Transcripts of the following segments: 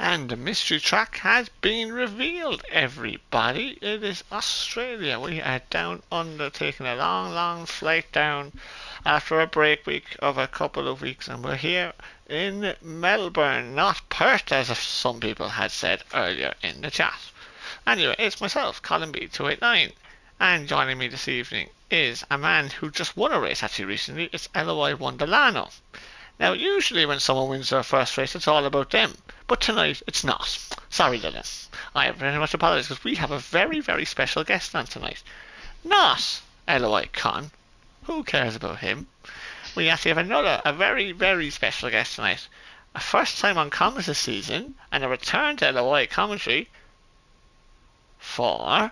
And the mystery track has been revealed, everybody. It is Australia. We are down under, taking a long, long flight down after a break week of a couple of weeks, and we're here in Melbourne, not Perth, as some people had said earlier in the chat. Anyway, it's myself, Colin B289, and joining me this evening is a man who just won a race actually recently. It's Eloy Wonderlano. Now, usually when someone wins their first race, it's all about them. But tonight, it's not. Sorry, Lillian. I very much apologise because we have a very, very special guest on tonight. Not Eloy Khan. Who cares about him? We actually have a very, very special guest tonight. A first time on comments this season, and a return to Eloy commentary for...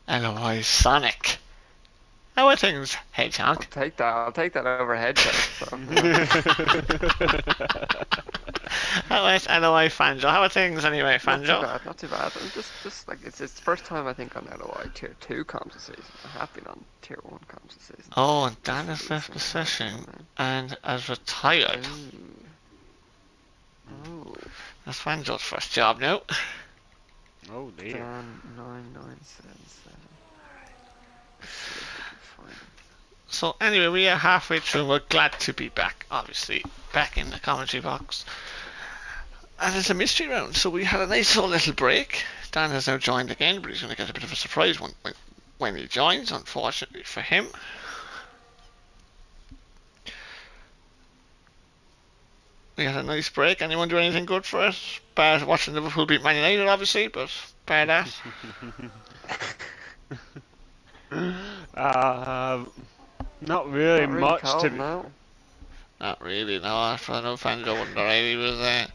Eloy Sonic. How are things, Hedgehog? I'll take that over Hedgehog. So. How is Eloy Fanjo? How are things anyway, Fanjo? Not too bad. Just like it's the first time I think on Eloy Tier 2 comps this season. I have been on Tier 1 comps this season. Oh, and Dan has left the session and has retired. Oh. That's Fanjo's first job now. Oh dear. Dan 9977. So anyway, we are halfway through. We're glad to be back, obviously, back in the commentary box. And it's a mystery round, so we had a nice little break. Dan has now joined again, but he's going to get a bit of a surprise when he joins, unfortunately for him. We had a nice break. Anyone do anything good for us? Bar watching Liverpool beat Man United, obviously, but bar that. Not really much to be. Not really, no. I know Fanjo wouldn't alright.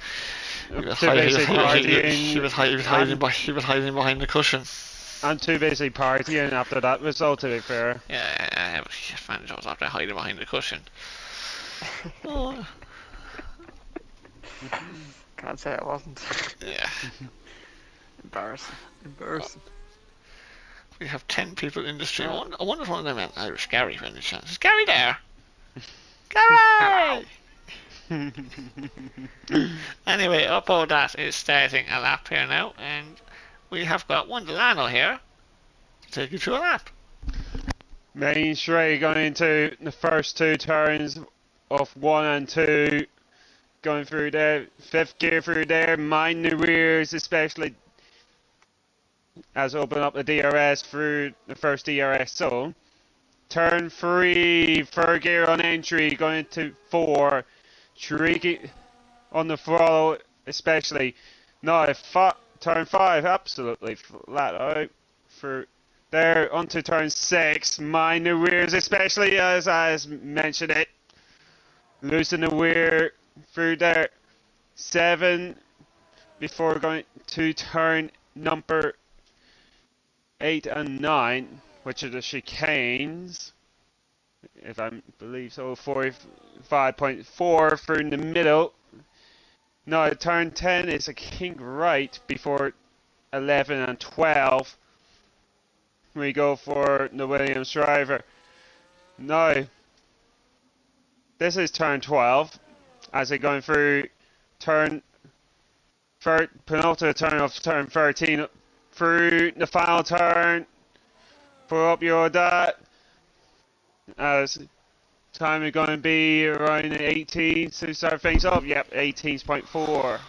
He was hiding behind the cushion. I'm too busy partying after that result, to be fair. Yeah, Fanjo was after hiding behind the cushion. Oh. Can't say I wasn't. Yeah. Embarrassing. We have 10 people in the stream. I wonder if one of them meant Irish Gary for any chance. Is Gary there? Gary! Anyway, Uppo that is starting a lap here now, and we have got Wonderlano here to take you through a lap. Main straight going into the first two turns of 1 and 2. Going through there, 5th gear through there, mind the rears especially. As open up the DRS through the first DRS zone. Turn 3, 3rd gear on entry, going into 4. Tricky on the throttle, especially. No, turn 5, absolutely flat out. For there, onto turn 6, mind the rears, especially as I mentioned it. Loosen the rear through there. 7, before going to turn number 8 and 9, which are the chicanes, if I believe so. 45.4 through in the middle. No, turn 10 is a kink right before 11 and 12. We go for the Williams driver. Now, this is turn 12, as they're going through penultimate turn of turn 13. Through the final turn, pull up your dot, as time is going to be around 18 to start things off. Yep, 18.4.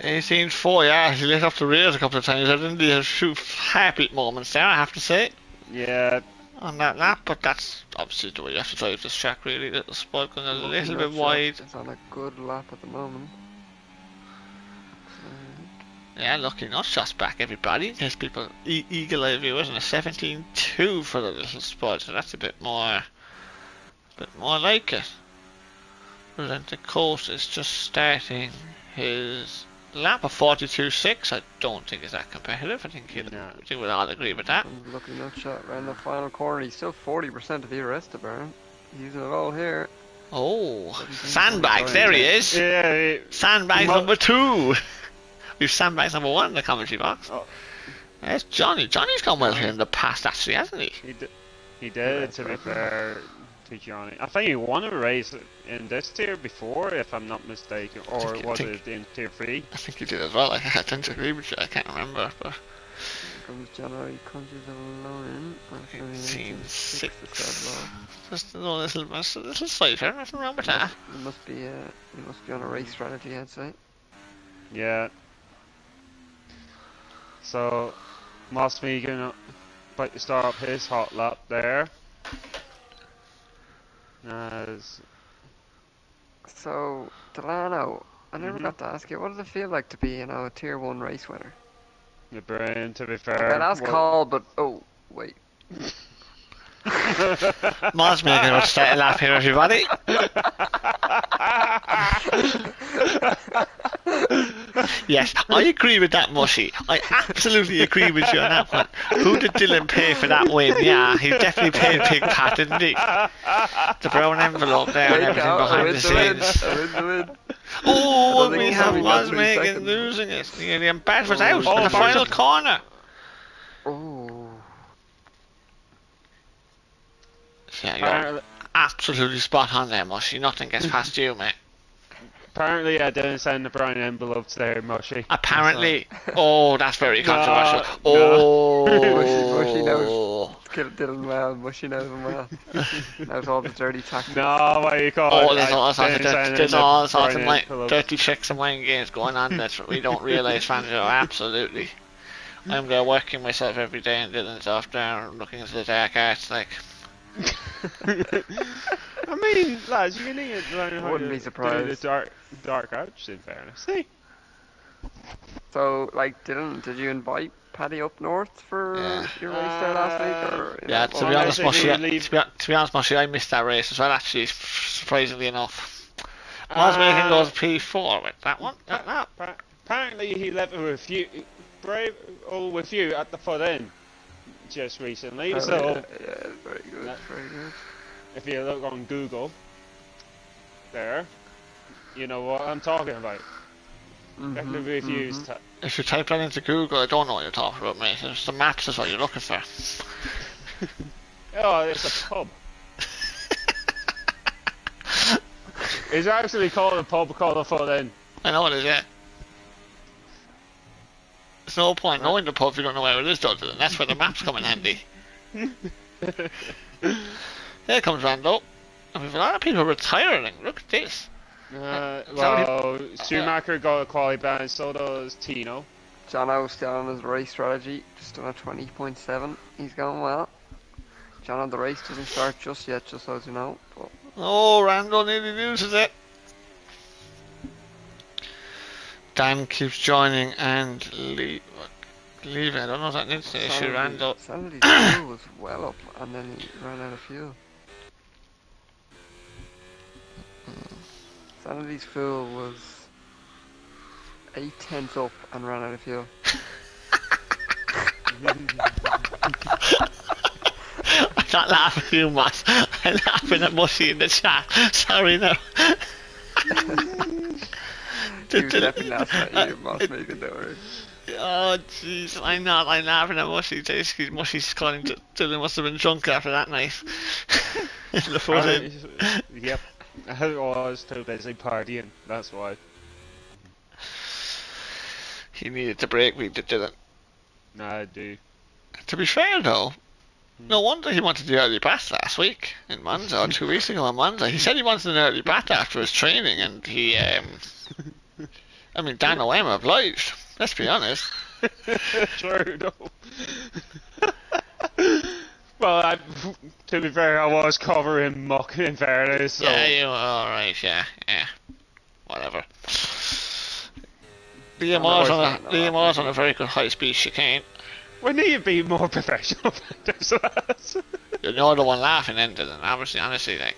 18.4, yeah, he lit up the rears a couple of times. I didn't have a few happy moments there, I have to say. Yeah. On that lap, but that's obviously the way you have to drive this track, really. Little spot going a little bit wide. It's on a good lap at the moment. Yeah, lucky not shots back, everybody. There's people eagle-eye viewers, and a 17.2 for the little spot, so that's a bit more like it. But then the coast is just starting his lap of 42.6. I don't think is that competitive. I think we'll all agree with that. Lucky not shot around the final corner. He's still 40% of DRS to burn. Using it all here. Oh, sandbags! There he is. Yeah. Sandbags number 2. We've sandbags number 1 in the commentary box. Oh. There's Johnny. Johnny's gone well here in the past, actually, hasn't he? He did, to be fair. to Johnny. I think he won a race in this tier before, if I'm not mistaken, or was it in tier 3? I think he did as well. I tend to agree with you. I can't remember, but Comes January countries alone. Scene Six. just a little cipher. Nothing wrong with that. It must be on a race strategy, I'd say. Yeah. So, Moss Megan about to start up his hot lap there. So, Delano, I never got to ask you, what does it feel like to be, a tier 1 race winner? The brain, to be fair. Okay, that's called, but oh wait. Moz making a start a lap here, everybody. Yes, I agree with that, Mushy. I absolutely agree with you on that one. Who did Dylan pay for that win? Yeah, he definitely paid Pig Pat, didn't he? The brown envelope there and everything behind the scenes. Oh, and we have Moz Megan losing it. The ambassador's out in the final corner. Oh. Yeah, you're absolutely spot on there, Mushy. Nothing gets past you, mate. Apparently, I didn't send the brown envelopes there, Mushy. Apparently. Oh, that's very controversial. Mushy knows. Killed Dylan well. Mushy knows him well. Knows all the dirty tactics. No, what do you call it? Oh, there's all sorts of dirty tricks and mind games going on that we don't realise, fans. Absolutely. I'm there working myself every day and Dylan's off there looking into the dark arts, like. I mean, lads, you need to learn how Wouldn't to be surprised. do the dark arts, in fairness. See? So, Dylan, did you invite Paddy up north for your race there last week? Or, Yeah, to be honest, Mushy, I missed that race as well, actually, surprisingly enough. Moz Megan goes P4 with that one. Apparently, he left with you, with you at the foot end just recently. Yeah, very good, very good. If you look on Google, there, you know what I'm talking about. Get the reviews. If you type that into Google, I don't know what you're talking about, mate. It's the maps is what you're looking for. Oh, it's a pub. It's actually called a pub called the Foot Inn. I know it is, yeah. There's no point knowing the pub if you don't know where it is, though, and that's where the maps come in handy. Here comes Rando. And we've a lot of people retiring. Look at this. Schumacher got a quality ban, so does Tino. Jono still on his race strategy, just on a 20.7. He's going well. Jono, the race doesn't start just yet, just so you know. But... Oh, Rando nearly loses it. Dan keeps joining and leaving. I don't know if that needs to issue, Rando. Sanity's fuel was well up, and then he ran out of fuel. Sanity's fuel was 8/10 up and ran out of fuel. I'm not laughing at you, Matt. I'm laughing at Mushy in the chat. Sorry, no. He was definitely laughing at you, Moss Megan, don't worry. Oh, jeez, I'm not. I'm laughing at Mushy. Basically, Mushy's calling Dylan must have been drunk after that night. In the front end. Yep. I was too busy partying, that's why. He needed to break, we didn't. No, I do. To be fair, though, no wonder he wanted the early bat last week in Monza, or 2 weeks ago in Monza. He said he wanted an early bat after his training, and he, I mean, Dan O'M obliged, let's be honest. True, no. Well, to be fair, I was covering muck in fairness, so... Yeah, you were alright, yeah. Whatever. Liam was on a very good high-speed chicane. We need to be more professional about this. You're the one laughing then, Dylan, obviously, honestly, like...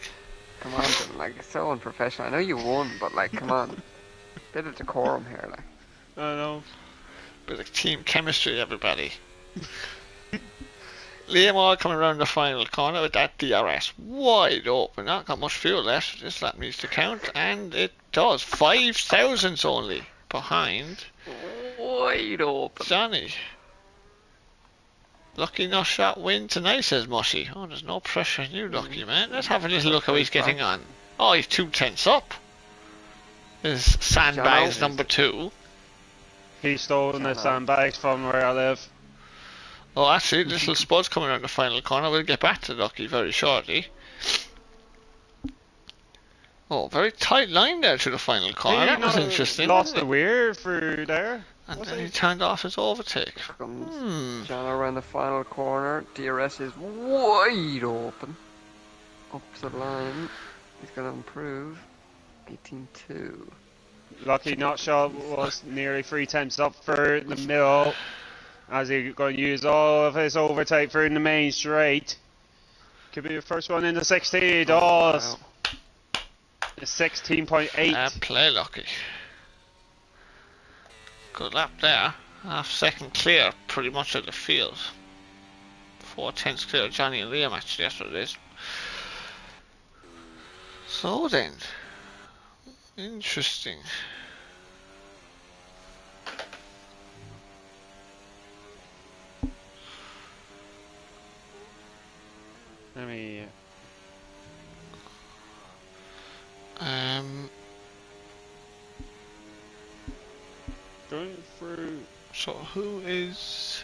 Come on, Dylan, it's so unprofessional. I know you won, but, come on. Bit of decorum here, I know. Bit of team chemistry, everybody. Liam all coming around the final corner with that DRS wide open. Not got much fuel left. This lap needs to count, and it does. 5 thousandths only behind. Wide open. Johnny. Lucky no shot win tonight, says Mushy. Oh, there's no pressure on you, Lucky, man. Let's have a little look how he's getting on. Oh, he's 2 tenths up. Is sandbags number 2. He's stolen the sandbags from where I live. Oh, actually, little Spud's coming around the final corner. We'll get back to Lucky very shortly. Oh, very tight line there to the final corner. That was interesting. Lost the weir through there. And then he turned off his overtake. Comes John around the final corner. DRS is wide open. Up the line. He's going to improve. 18-2. Lucky Not Shot was nearly 3 tenths up through the middle. As he's going to use all of his overtake through the main straight. Could be the first one in the 16. It does. Wow. 16.8. Play Lucky. Good lap there. Half second clear pretty much of the field. 4 tenths clear of Johnny and Liam, actually, that's what it is. So then, interesting. Let me. Going through. So who is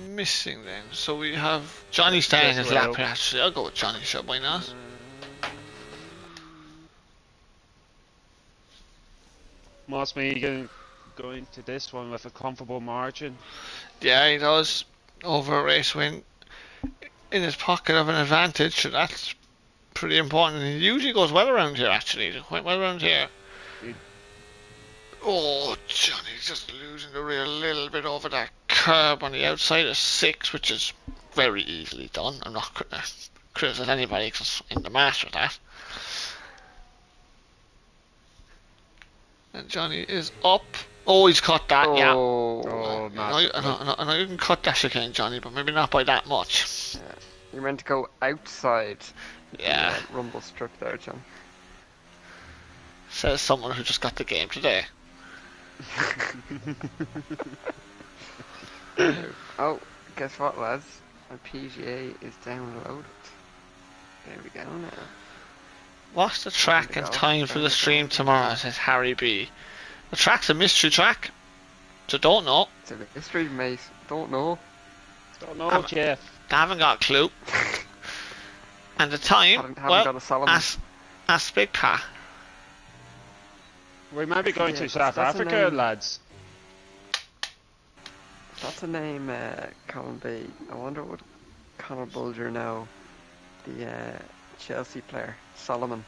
missing then? So we have Johnny staying his lap here, actually. I'll go with Johnny, sure, why not? Moss Megan going to this one with a comfortable margin. Yeah, he does. Over a race win in his pocket of an advantage, so that's pretty important. He usually goes well around here, actually. He quite well around here. Oh, Johnny's just losing the rear a little bit over that curb on the outside of 6, which is very easily done. I'm not going to criticise anybody because I'm in the master of that. And Johnny is up. Oh, he's cut that, yeah. Oh, I know you can cut that chicane, Johnny, but maybe not by that much. Yeah. You're meant to go outside. Yeah. Rumble strip there, John. Says someone who just got the game today. Oh, guess what, lads? My PGA is downloaded. There we go now. What's the track and time for the stream tomorrow, says Harry B. The track's a mystery track, so don't know. It's a mystery, mate. Don't know. Don't know, Jeff. I haven't got a clue. And the time, haven't got a Solomon. Ask Big Pa. We might be going to South Africa, lads. That's a name, Colin B. I wonder what Conor Bulger know. The Chelsea player, Solomon.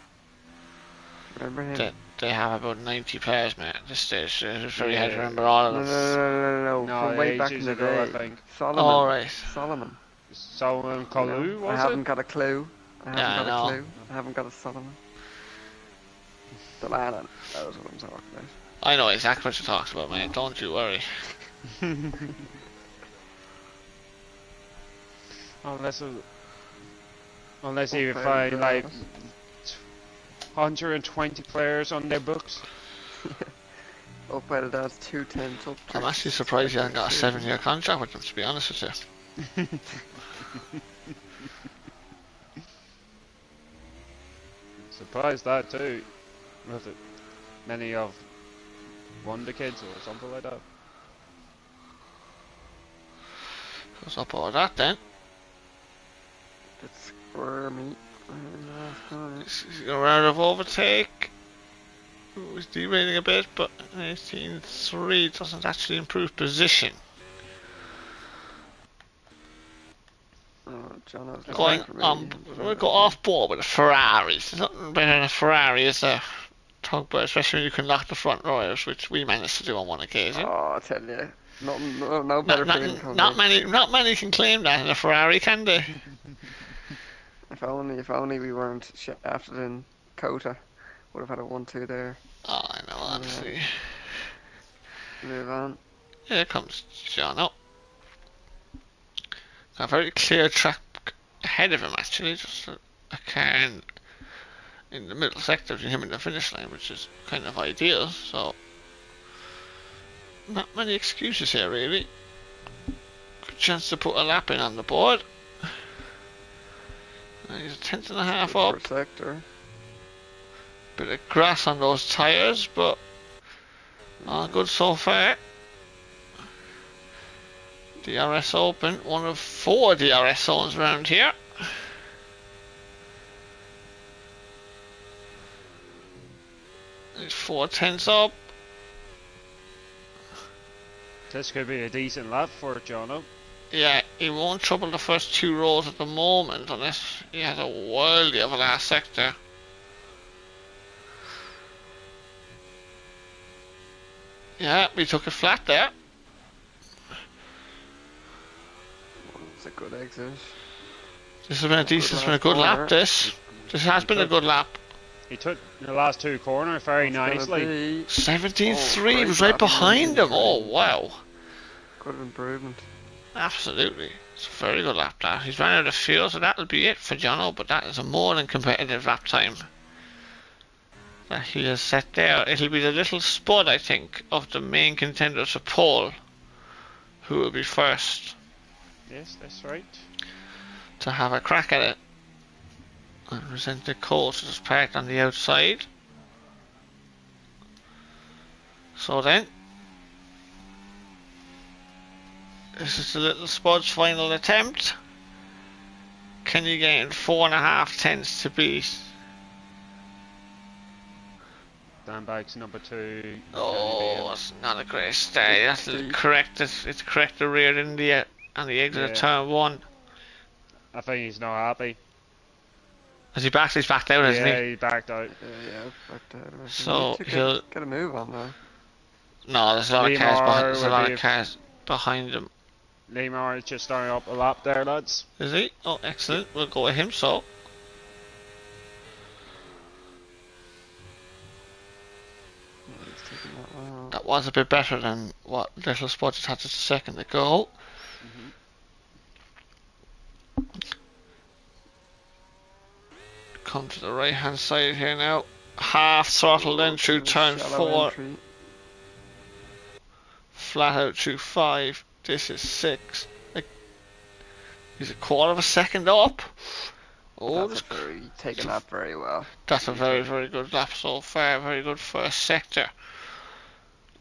Remember him? They have about 90 players, mate, at this stage. It's very hard to remember all of them. No. From way back in the day. I think. Solomon. Oh, right. Solomon. Solomon Kalou, was I haven't got a clue. I haven't got a Solomon. Delana knows what I'm talking about. I know exactly what you're talking about, mate. Don't you worry. Unless you find like 120 players on their books. Up by the dad's 210 up. I'm actually surprised you haven't got a 7-year contract with them, to be honest with you. Surprised that too. With it, many of Wonder Kids or something like that. Goes up all that then. It's squirmy. He's going around of overtake. He's derailing a bit, but 18.3 doesn't actually improve position. John, we'll go off board with the Ferraris. There's nothing better than a Ferrari as a tugboat, especially when you can lock the front rows, which we managed to do on one occasion. Oh, I tell you, no better feeling. Not many can claim that in a Ferrari, can they? If only we weren't shafted in Kota, would have had a 1-2 there. Oh, I know, honestly. Move on. Here comes John up. A very clear track ahead of him, actually, just a car in the middle sector between him and the finish line, which is kind of ideal, so not many excuses here, really. Could chance to put a lap in on the board. And he's a tenth and a half up. Per sector. Bit of grass on those tyres, but all good so far. DRS Open, one of 4 DRS zones around here. He's 4 tenths up. This could be a decent lap for Jono. Yeah, he won't trouble the first 2 rows at the moment unless he has a worldie of a last sector. Yeah, we took it flat there. It's a good exit. This has been a decent, a good lap. This has been a good lap. He took the last 2 corners very nicely. 17.3, he was right behind him. Oh wow! Good improvement. Absolutely, it's a very good lap that. He's run out of fuel, so that'll be it for Jono. But that is a more than competitive lap time that he has set there. It'll be the little spud, I think, of the main contenders to pole who will be first. Yes, that's right. To have a crack at it. And present the course is parked on the outside. So then, this is the little spud's final attempt. Can you gain 4.5 tenths to beat? Dan Bags number 2. Oh, it's not a great start. That's correct. It's correct the rear in the on the exit of turn 1. I think he's not happy. Has he backed? He's backed out, hasn't he? Yeah, he backed out. Yeah, backed out. So he'll get a move on though. No, there's a lot of cars behind. There's a lot of cars behind him. Neymar is just starting up a lap there, lads. Is he? Oh, excellent. We'll go with him. So. That was a bit better than what Little Spud just had just a second ago. Come to the right hand side here now. Half throttle then through turn 4. Entry. Flat out through 5. This is 6. He's a quarter of a second up. Oh, That's taken that very well. That's a very, very good lap so far. Very good first sector.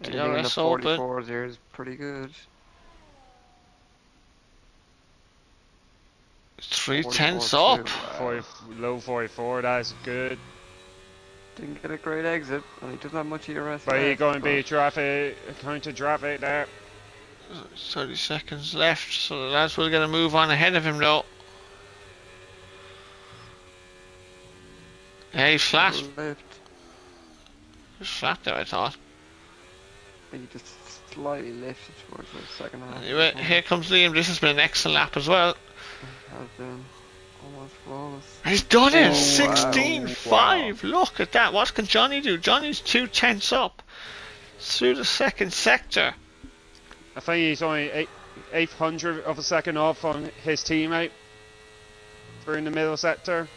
Anything in the DRS Open. 44s here is pretty good. 3 44 tenths too, up. wow. Low 44, that's good. Didn't get a great exit, and he doesn't have much ERS. But you're going to be counter traffic there. 30 seconds left, so the lads will get a move on ahead of him though. Yeah, he's flat. He's flat there, I thought. He just slightly lifted towards the second half. Anyway, here comes Liam. This has been an excellent lap as well. Has been almost flawless. And he's done it! Oh, 16.5! wow. Look at that. What can Johnny do? Johnny's 2 tenths up through the second sector. I think he's only 800 of a second off on his teammate. Through in the middle sector.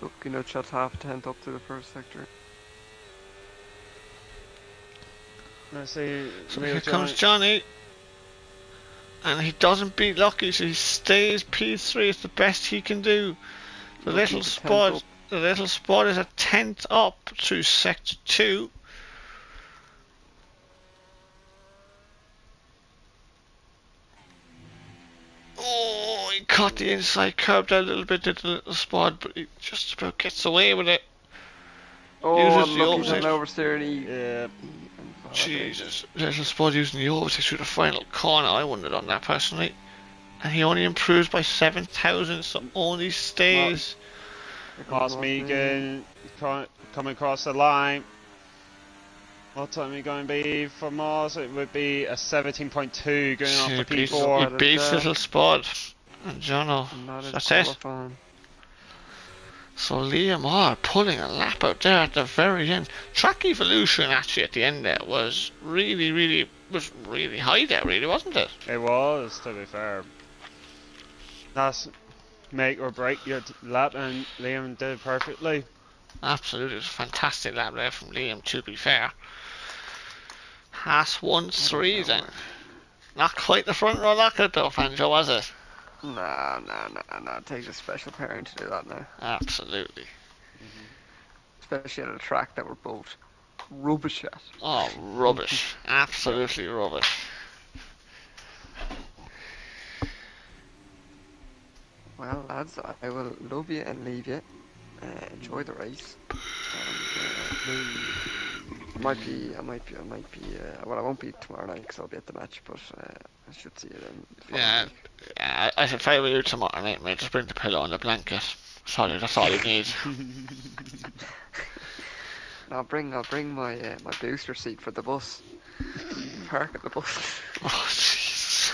Look, you know, shot half a tenth up to the first sector. Let's see. So here comes Johnny. And he doesn't beat Lucky, so he stays P3. It's the best he can do. The little spud is a tenth up through sector 2. Oh, he caught the inside curb there a little bit, did the little spud, but he just about gets away with it. Oh, Uses the Lucky's on overtake. oversteer and he... Yeah. Jesus, little spud using the overtake through the final corner. I wouldn't have done that personally. And he only improves by 7,000, so only stays. Moss Megan coming across the line. What time are we going to be for Moss? It would be a 17.2 going off the P4. He beats little spud. And Jono, that's it. So Liam are pulling a lap out there at the very end. Track Evolution actually at the end there was really high there, really, wasn't it? It was, to be fair. That's make or break your lap, and Liam did it perfectly. Absolutely, it was a fantastic lap there from Liam, to be fair. Haas won I 3 don't then. know. Not quite the front row knockout though, Fanjo, was it? Nah. It takes a special parent to do that now. Absolutely. Especially at a track that we're both rubbish at. Oh, rubbish. Absolutely rubbish. Well, lads, I will love you and leave you. Enjoy the race. I might be. Well, I won't be tomorrow night because I'll be at the match, but I should see you then. The following Yeah, week. yeah, I should favour you tomorrow night, mate. Just bring the pillow and the blanket. Sorry, that's all you need. I'll bring my booster seat for the bus. Park at the bus. Oh, Jesus.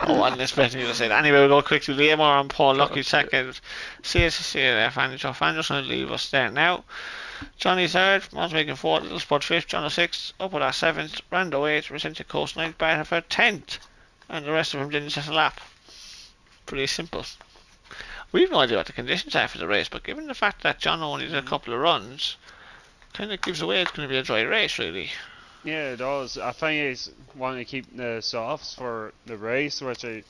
Oh, I didn't expect you to say that. Anyway, we'll go quickly. Liam and Paul, lucky second. See you there, Fanjo. Fanjo's going to leave us there now. Johnny third, Moss making fourth, Little Spud fifth, John 6th, Upwood at 7th, Rando 8th, Resented Coast 9th, Batterford 10th, and the rest of them didn't set a lap. Pretty simple. We've no idea what the conditions are for the race, but given the fact that John only did a couple of runs, kind of gives away it's going to be a dry race, really. Yeah, it does. I think he's wanting to keep the softs for the race, which is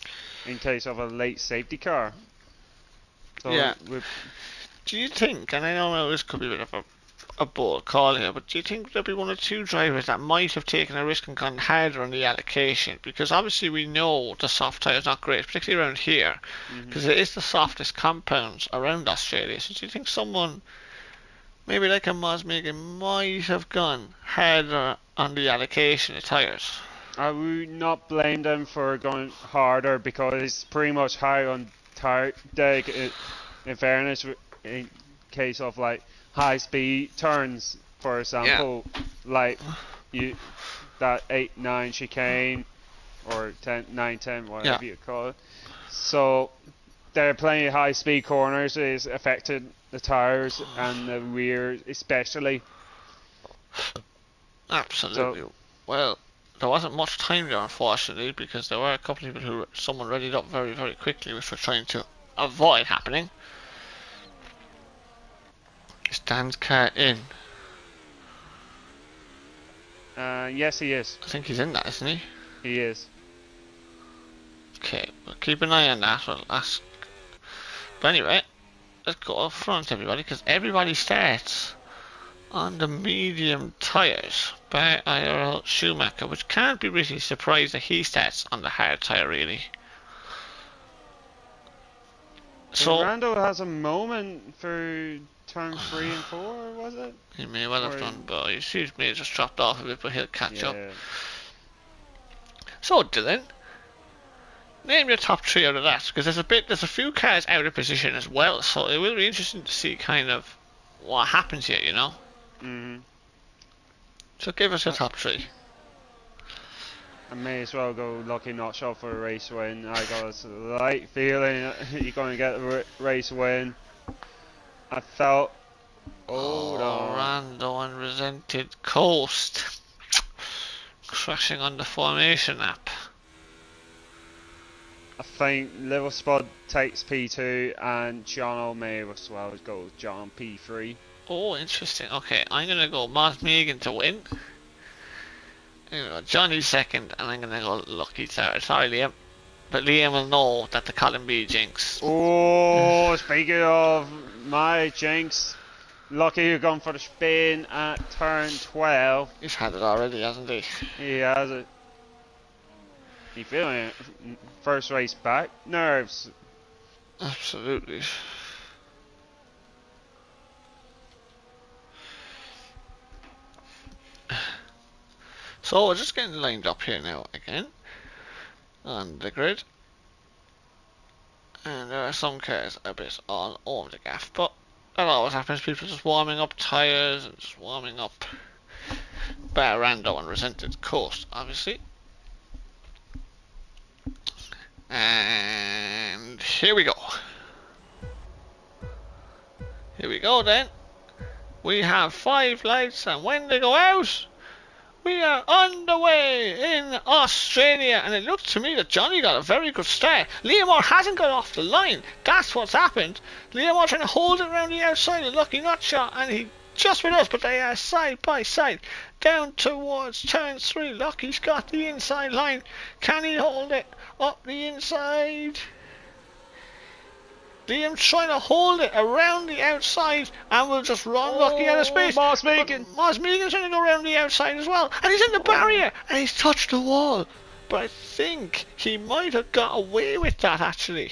in case of a late safety car. So Yeah. Do you think, and I don't know this could be a bit of a bold call here, but do you think there'll be one or two drivers that might have taken a risk and gone harder on the allocation? Because obviously we know the soft tyre is not great, particularly around here, because it is the softest compounds around Australia. So do you think someone, maybe like a Mosmegan, might have gone harder on the allocation of tyres? I would not blame them for going harder because it's pretty much high on tire deck. In fairness, in case of like high speed turns, for example, like that 8-9 chicane or 9-10, whatever you call it. So they're playing high speed corners is affected the tires and the rear especially. Absolutely. Well, there wasn't much time there, unfortunately, because there were a couple of people someone readied up very, very quickly, which we're trying to avoid happening. Is Dan's car in? Yes, he is. I think he's in that, isn't he? He is. Okay, we'll keep an eye on that. We'll ask. But anyway, let's go up front, everybody, because everybody starts on the medium tyres by IRL Schumacher, which can't be really surprised that he starts on the hard tyre, really. So Rando has a moment for turn 3 and 4, was it? He may well have done, but he seems to me just dropped off a bit, but he'll catch up. So Dylan, name your top 3 out of that, because there's a few cars out of position as well, so it will be interesting to see kind of what happens here, you know. So give us your top 3. I may as well go lucky not shot for a race win. I got a slight feeling you're going to get a race win. I felt. Rando and Resented Coast crashing on the formation app. I think Little Spud takes P2 and John O'May as well as go John P3. Oh, interesting. Okay, I'm going to go Mosmegan to win. I'm going to go Johnny second, and I'm going to go Lucky third. Sorry, Liam. But Liam will know that the Colin B jinx. Oh, speaking of my jinx, Lucky you're going for the spin at turn 12. He's had it already, hasn't he? He has it. You feeling it? First race back? Nerves. Absolutely. So we're just getting lined up here now again on the grid, and there are some cars a bit all over the gaff, but that always happens. People just warming up tyres and just warming up. Bar Rando and Resented Coast, obviously. And here we go. Here we go then. We have 5 lights, and when they go out, we are underway in Australia, and it looks to me that Johnny got a very good start. Liam Moore hasn't got off the line. That's what's happened. Liam Moore trying to hold it around the outside of Lucky Nutshot, and he just with us, but they are side by side. Down towards turn 3. Lockie's got the inside line. Can he hold it up the inside? Liam trying to hold it around the outside and will just run Lockie out of space. Moss Megan. Moss Megan's trying to go around the outside as well. And he's in the barrier and he's touched the wall. But I think he might have got away with that actually.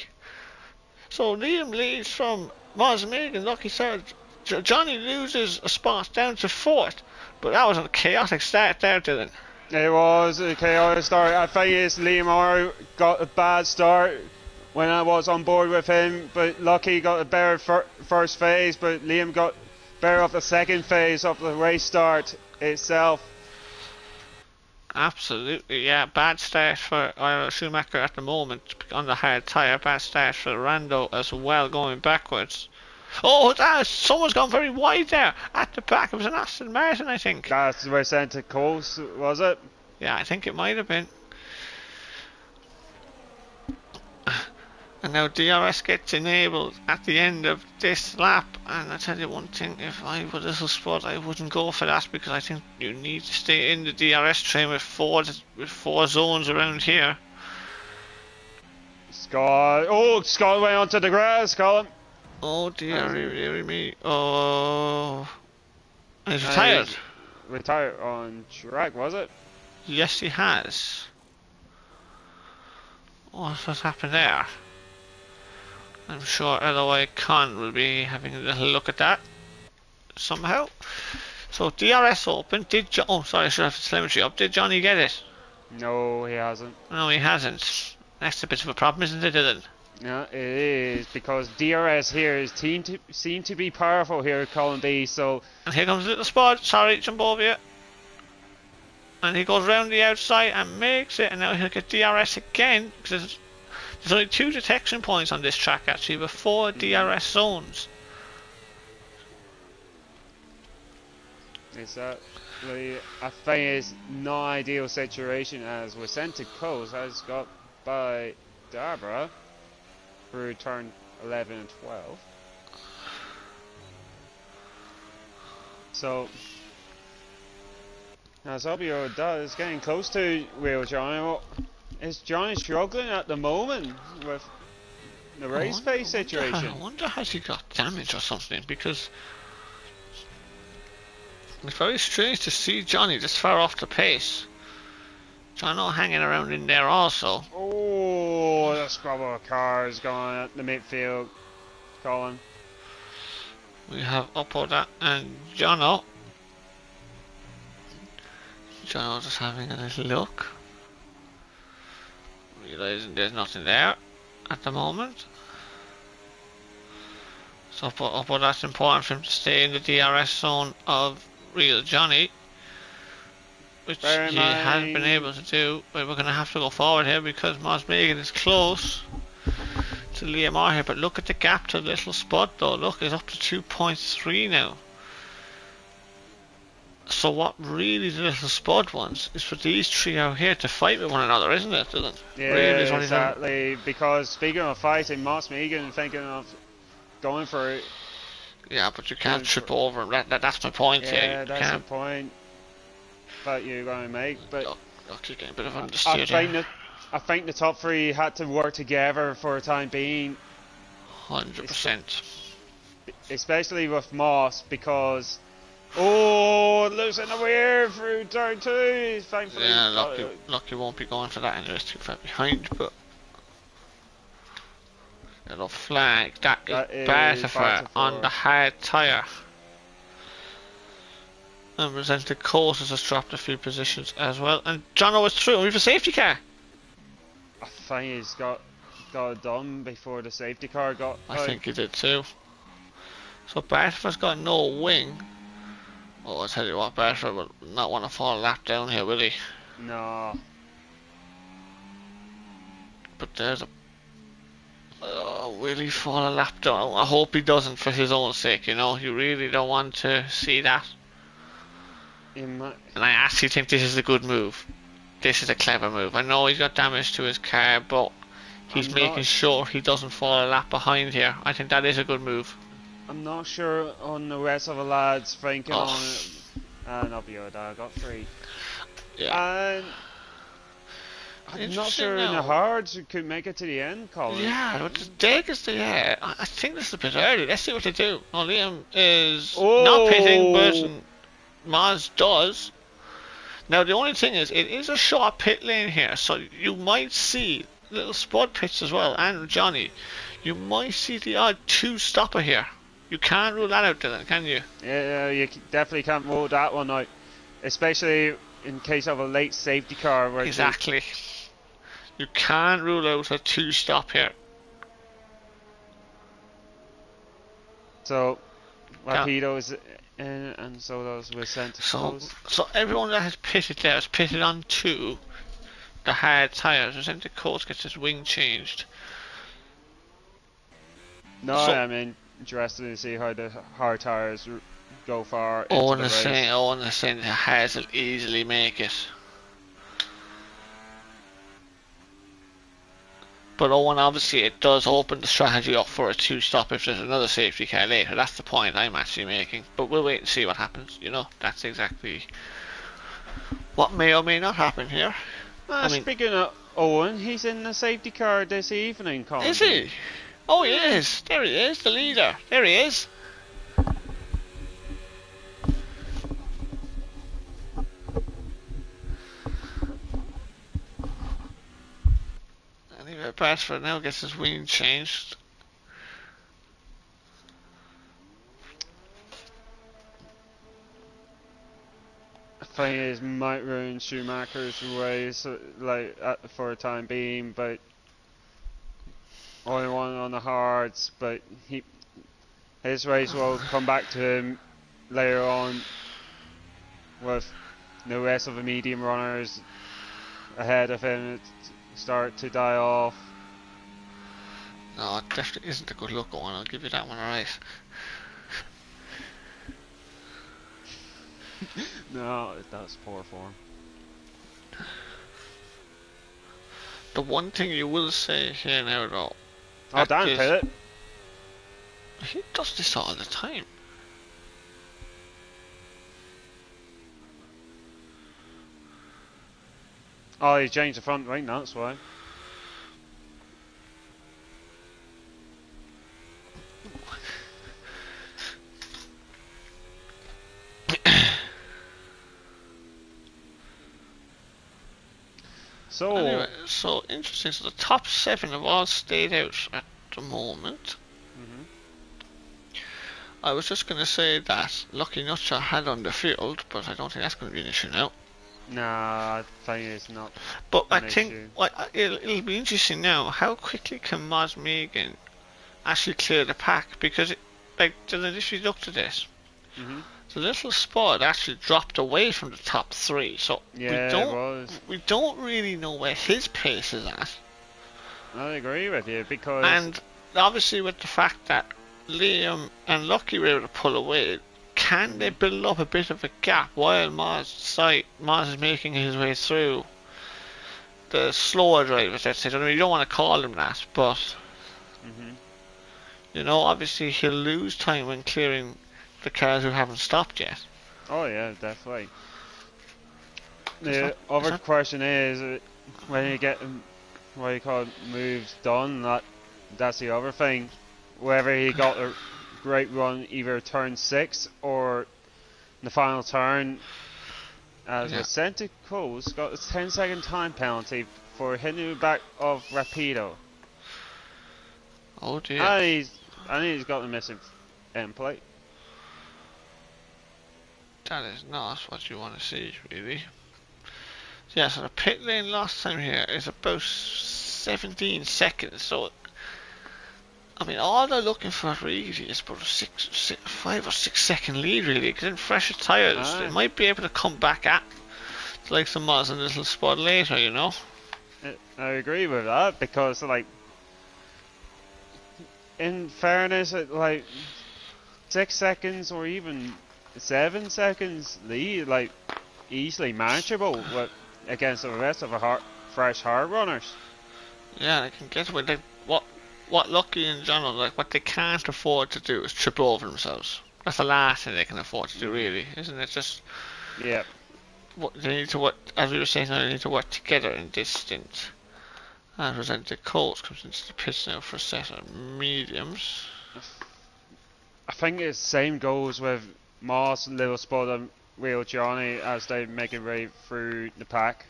So Liam leads from Moss Megan, Lockie third. Johnny loses a spot down to 4th. But that was a chaotic start there, Dylan. It was a chaotic start. I think it's Liam Morrow got a bad start when I was on board with him, but Lucky got a better first phase, but Liam got better off the second phase of the race start itself. Absolutely, yeah. Bad start for Schumacher at the moment on the hard tyre. Bad start for Rando as well, going backwards. Oh, someone's gone very wide there at the back. It was an Aston Martin, I think. That's where sent to Coast, was it? Yeah, I think it might have been. And now DRS gets enabled at the end of this lap. And I tell you one thing, if I were Little Spud, I wouldn't go for that because I think you need to stay in the DRS train with four zones around here. Scott went onto the grass, Colin. Oh dear me. Oh. He's retired. Retired on track, was it? Yes, he has. What's happened there? I'm sure LOI Con will be having a little look at that somehow. So DRS open. Oh, sorry, I should have the telemetry up. Did Johnny get it? No, he hasn't. No, he hasn't. That's a bit of a problem, isn't it, Dylan? Yeah, it is, because DRS here is seem to be powerful here at Colin B. So, and here comes Little Spud. Sorry, jump over you. And he goes round the outside and makes it, and now he'll get DRS again because there's only 2 detection points on this track actually, with 4 DRS zones. Exactly. I think it's not ideal situation as we're sent to coast as got by Darborough through turn 11 and 12. So as Obio does getting close to Real Johnny. Is Johnny struggling at the moment with the race pace situation? I wonder has he got damage or something, because it's very strange to see Johnny this far off the pace. Johnny hanging around in there also. Oh, the scrubber car is going at the midfield, Colin. We have Opoda and Jono. Jono just having a little look. Realising there's nothing there at the moment. So that's important for him to stay in the DRS zone of Real Johnny, which he has been able to do. But we're going to have to go forward here because Moss Megan is close to Liam R here. But look at the gap to Little Spud though. Look, it's up to 2.3 now. So what really the Little Spud wants is for these 3 out here to fight with one another, isn't it, Dylan? Yeah, really exactly. Because speaking of fighting, Moss Megan thinking of going for it. Yeah, but you can't trip over him. That's my point here. Yeah, that's the point that you're going to make. But look, you're getting a bit of understeer. I think the top 3 had to work together for the time being. 100%. Especially with Moss, because losing the weir through turn 2. Thankfully, yeah, Lucky won't be going for that anyway. It's too far behind, but little flag. That is Bartifer on the hard tyre. And Resented Course has just dropped a few positions as well. And Jono was through. We have a safety car. I think he's got it done before the safety car got. I think he did too. So Bartifer's got no wing. Oh, I tell you what, Bartifer will not want to fall a lap down here, will he? No. But there's a. Will he fall a lap down? I hope he doesn't for his own sake, you know. You really don't want to see that. And I actually think this is a good move. This is a clever move. I know he's got damage to his car, but he's making sure he doesn't fall a lap behind here. I think that is a good move. I'm not sure on the rest of the lads thinking Oh. on it. Not Yoda, I got 3. Yeah. And I'm not Interesting sure in the now. hards could make it to the end, Colin. Yeah, but the deck is the I think this is a bit early. Let's see what they do. Oh, Liam is Oh. not pitting, but Maz does. Now the only thing is, it is a short pit lane here, so you might see little spot pits as well. And Johnny, you might see the odd 2-stopper here. You can't rule that out, Dylan, can you? Yeah, you definitely can't rule that one out, especially in case of a late safety car. Where Exactly. You can't rule out a 2-stop here. So, Rapido is in, and so those were sent to close. So everyone that has pitted there has pitted on 2. The hard tyres. And Santa Coast gets his wing changed. No, I'm interested to see how the hard tires go far into the race. Owen is saying the hards will easily make it. But Owen, obviously, it does open the strategy up for a 2-stop if there's another safety car later. That's the point I'm actually making. But we'll wait and see what happens. You know, that's exactly what may or may not happen here. Speaking of Owen, he's in the safety car this evening, Colin. Is he? Oh, he is. There he is, the leader. There he is. Anyway, Bradford now gets his wing changed. The thing is, might ruin Schumacher's race, for a time being, but only one on the hards. But his race will come back to him later on, with the rest of the medium runners ahead of him start to die off. No, it definitely isn't a good look, Owen. I'll give you that one, alright. No, that's poor form. The one thing you will say here now, though. Oh, Dan Pitt. He does this all the time. Oh, he changed the front wing, that's why. Anyway, so interesting. So the top 7 have all stayed out at the moment. I was just going to say that Lucky Nutshell had on the field, but I don't think that's going to be an issue now. Nah, I think it's not. But I think it'll be interesting now. How quickly can Moz Megan actually clear the pack? Because, if you looked at this, the little spot actually dropped away from the top 3. So we don't really know where his pace is at. I agree with you, because... And obviously with the fact that Liam and Lucky were able to pull away, can they build up a bit of a gap while Moz is making his way through the slower drivers, let's say? I mean, you don't want to call them that, but obviously he'll lose time when clearing the cars who haven't stopped yet. Oh yeah, definitely. The other question is, when you get what you call moves done, that's the other thing. Whether he got a great run either turn 6 or the final turn, as was sent to close, got a 10-second time penalty for hitting the back of Rapido. Oh dear. And he's got the missing end plate. That is not what you want to see, really. So the pit lane last time here is about 17 seconds, so I mean, all they're looking for really is about a 5 or 6 second lead, really, because in fresher tyres, they might be able to come back at like some Moz and a little spot later, you know? I agree with that, because, in fairness, 6 seconds or even 7 seconds lead, easily manageable against the rest of the fresh hard runners. Yeah, they can get away. what Lucky in general, like what they can't afford to do is trip over themselves. That's the last thing they can afford to do, really, isn't it? Just Yeah. they need to work, as we were saying, they need to work together in this stint. And Resented Colts comes into the pitch now for a set of mediums. I think the same goes with Moss, Little Spot, and Real Johnny as they make it right through the pack.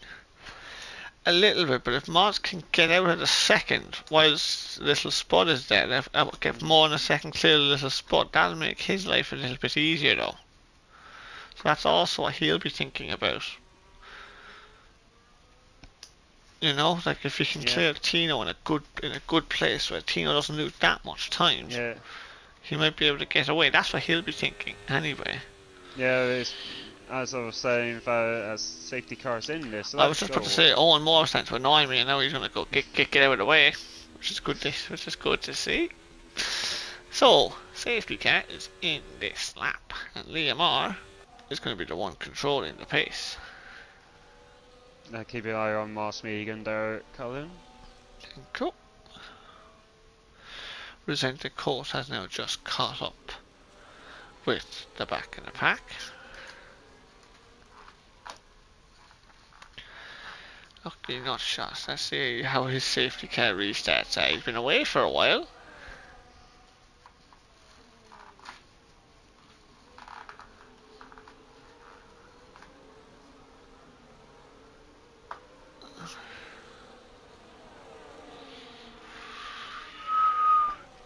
A little bit, but if Moz can get out of the second whilst Little Spud is there, if I would get more than a second clear of Little Spud, that'll make his life a little bit easier though. So that's also what he'll be thinking about. You know, like if he can clear Tino in a good place where Tino doesn't lose that much time, he might be able to get away. That's what he'll be thinking anyway. Yeah, it's, as I was saying, as safety cars in this. So I was just about to say Owen Moore's trying to annoy me, and now he's going to go get out of the way, which is good to see. So safety car is in this lap, and Liam R is going to be the one controlling the pace. Now keep your eye on Moss Megan there, Colin. Cool. Resented Court has now just caught up with the back of the pack. Luckily not shot. Let's see how his safety car restarts. He's been away for a while.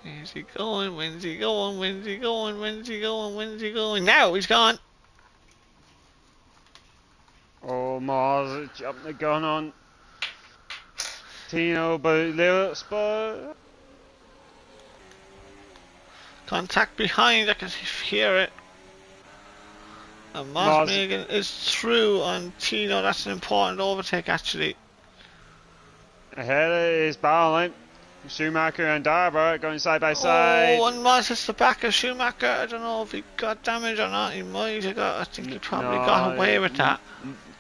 Where's he going? When's he going? When's he going? When's he going? When's he going? Now he's gone! Oh, Mars jumping the gun on Tino, but Little Spot. Contact behind, I can hear it. And Moss Megan is through on Tino. That's an important overtake actually. Ahead is battling. Schumacher and Darber going side by side. Oh, and Moss hits the back of Schumacher. I don't know if he got damage or not. He might have got. I think he probably got away with that.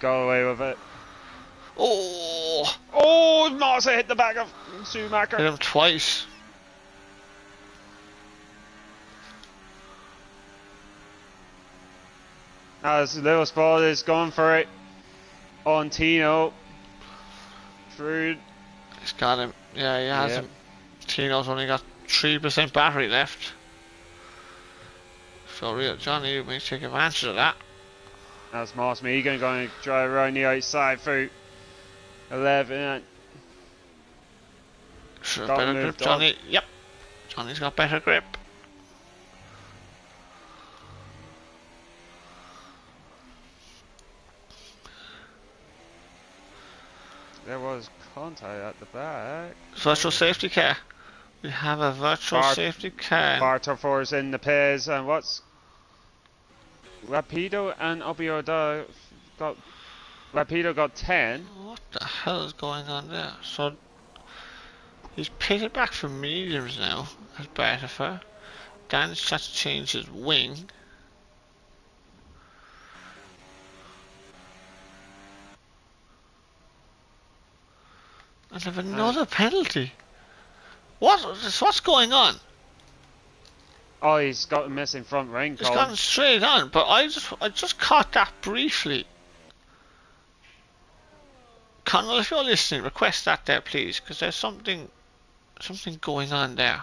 Got away with it. Oh, Moss hit the back of Schumacher. Hit him twice. As Little Spot is going for it on Tino. Through. He's got him. Yeah, he has him. Tino's only got 3% battery left. So Real Johnny may take advantage of that. That's Moss Megan going to drive around the outside through 11. Sure, better grip, Johnny. Yep. Johnny's got better grip. There was contact at the back. Virtual safety car. We have a virtual safety car. Bartofor in the pairs, and what's Rapido and Obioda got? Rapido got 10. What the hell is going on there? So he's pitted back for mediums now as Bartofor. Dan's trying to change his wing. And have another penalty. What's going on? Oh, he's got a missing front ring. He's gone straight on, but I just caught that briefly. Connell, if you're listening, request that there, please, because there's something going on there.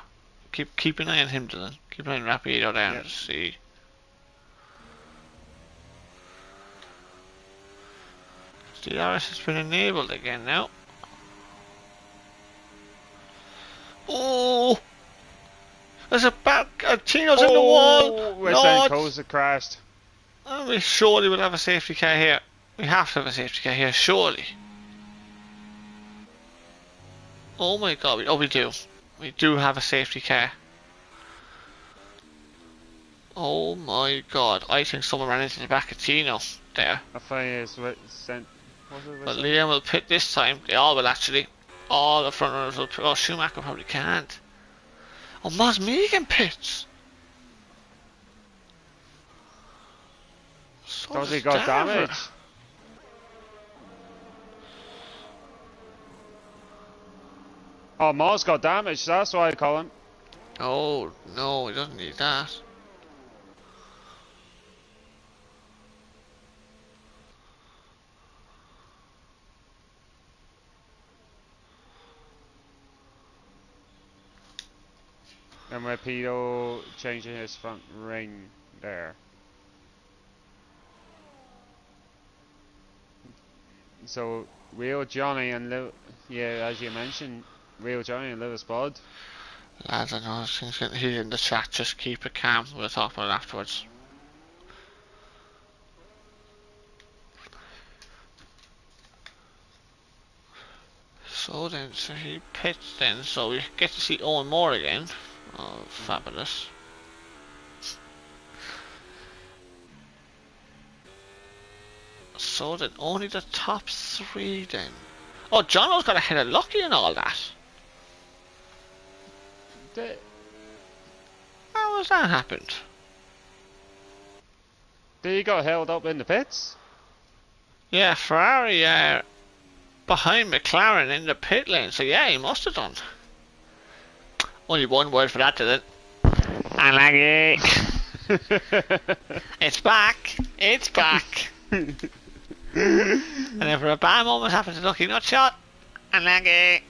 Keep an eye on him, Dylan. Keep an eye on Rapido there to see. DRS has been enabled again now. Oh! There's a back. Tino's in the wall. West Coast have crashed. Oh, we surely will have a safety car here. We have to have a safety car here, surely. Oh my god, we do. We do have a safety car. Oh my god, I think someone ran into the back of Tino there. I think it's sent. But Liam will pit this time. They all will actually. All the front runners will pit. Oh, Schumacher probably can't. Oh, Moss Megan pits. So does he got damage? Oh, Moss got damaged, that's why I call him. Oh, no, he doesn't need that. And Rapido changing his front ring there. So, Real Johnny and yeah, as you mentioned, Real Johnny and Lewis Bud. Lads, I know things getting heated in the chat, just keep it calm, we'll talk about it afterwards. So then, so he pits then, so we get to see Owen Moore again. Oh, fabulous. So then, only the top three then. Oh, Jono's got ahead of Lucky and all that. How has that happened? Did he got held up in the pits? Yeah, Ferrari behind McLaren in the pit lane, so yeah, he must have done. Only one word for that, did it? Unlucky. It's back. It's back. And then for a bad moment happens a lucky nut shot. Unlucky.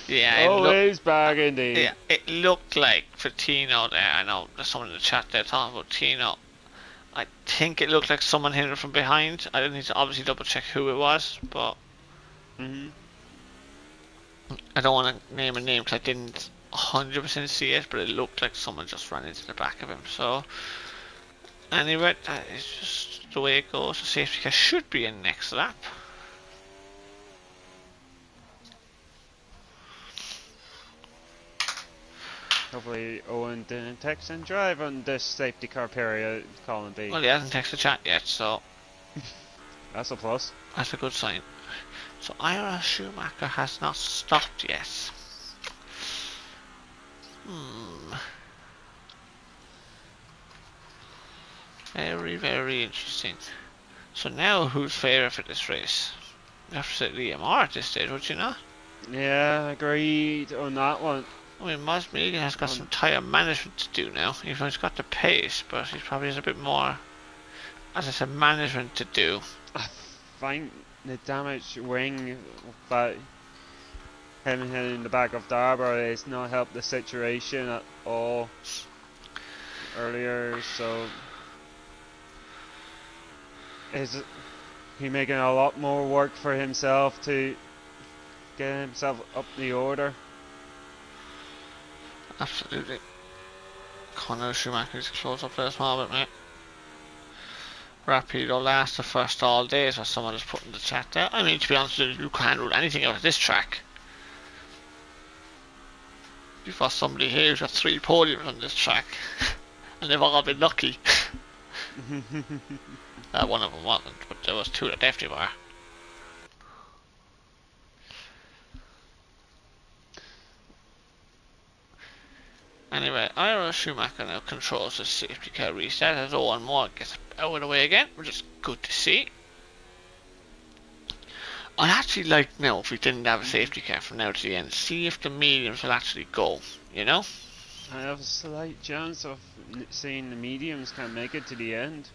Yeah, always back indeed. Yeah, it looked like for Tino there. I know there's someone in the chat there talking about Tino. I think it looked like someone hit him from behind. I didn't need to obviously double check who it was, but I don't want to name a name because I didn't 100% see it, but it looked like someone just ran into the back of him. So anyway, that is just the way it goes. The safety car should be in next lap. Hopefully Owen didn't text and drive on this safety car period, Colin B. Well, he hasn't texted the chat yet, so that's a plus. That's a good sign. So Ira Schumacher has not stopped yet. Very, very interesting. So now who's favourite for this race? You have to say Liam R at this stage, would you not? Yeah, agreed on that one. I mean, Moz Megan has got some tyre management to do now. Even though he's got the pace, but he probably has a bit more, as I said, management to do. I find the damaged wing that him hitting the back of Darber has not helped the situation at all earlier, so is he making a lot more work for himself to get himself up the order? Absolutely. Conor Schumacher's close up there a small bit, mate. Rapido last the first all day is what someone has put in the chat there. I mean, to be honest with you, you can't rule anything out of this track. You've got somebody here who's got 3 podiums on this track, and they've all been lucky. One of them wasn't, but there was 2 that definitely were. Anyway, Ira Schumacher now controls the safety car reset as Owen Moore gets out of the way again, which is good to see. I'd actually like now, if we didn't have a safety car from now to the end, see if the mediums will actually go, you know? I have a slight chance of seeing the mediums can make it to the end.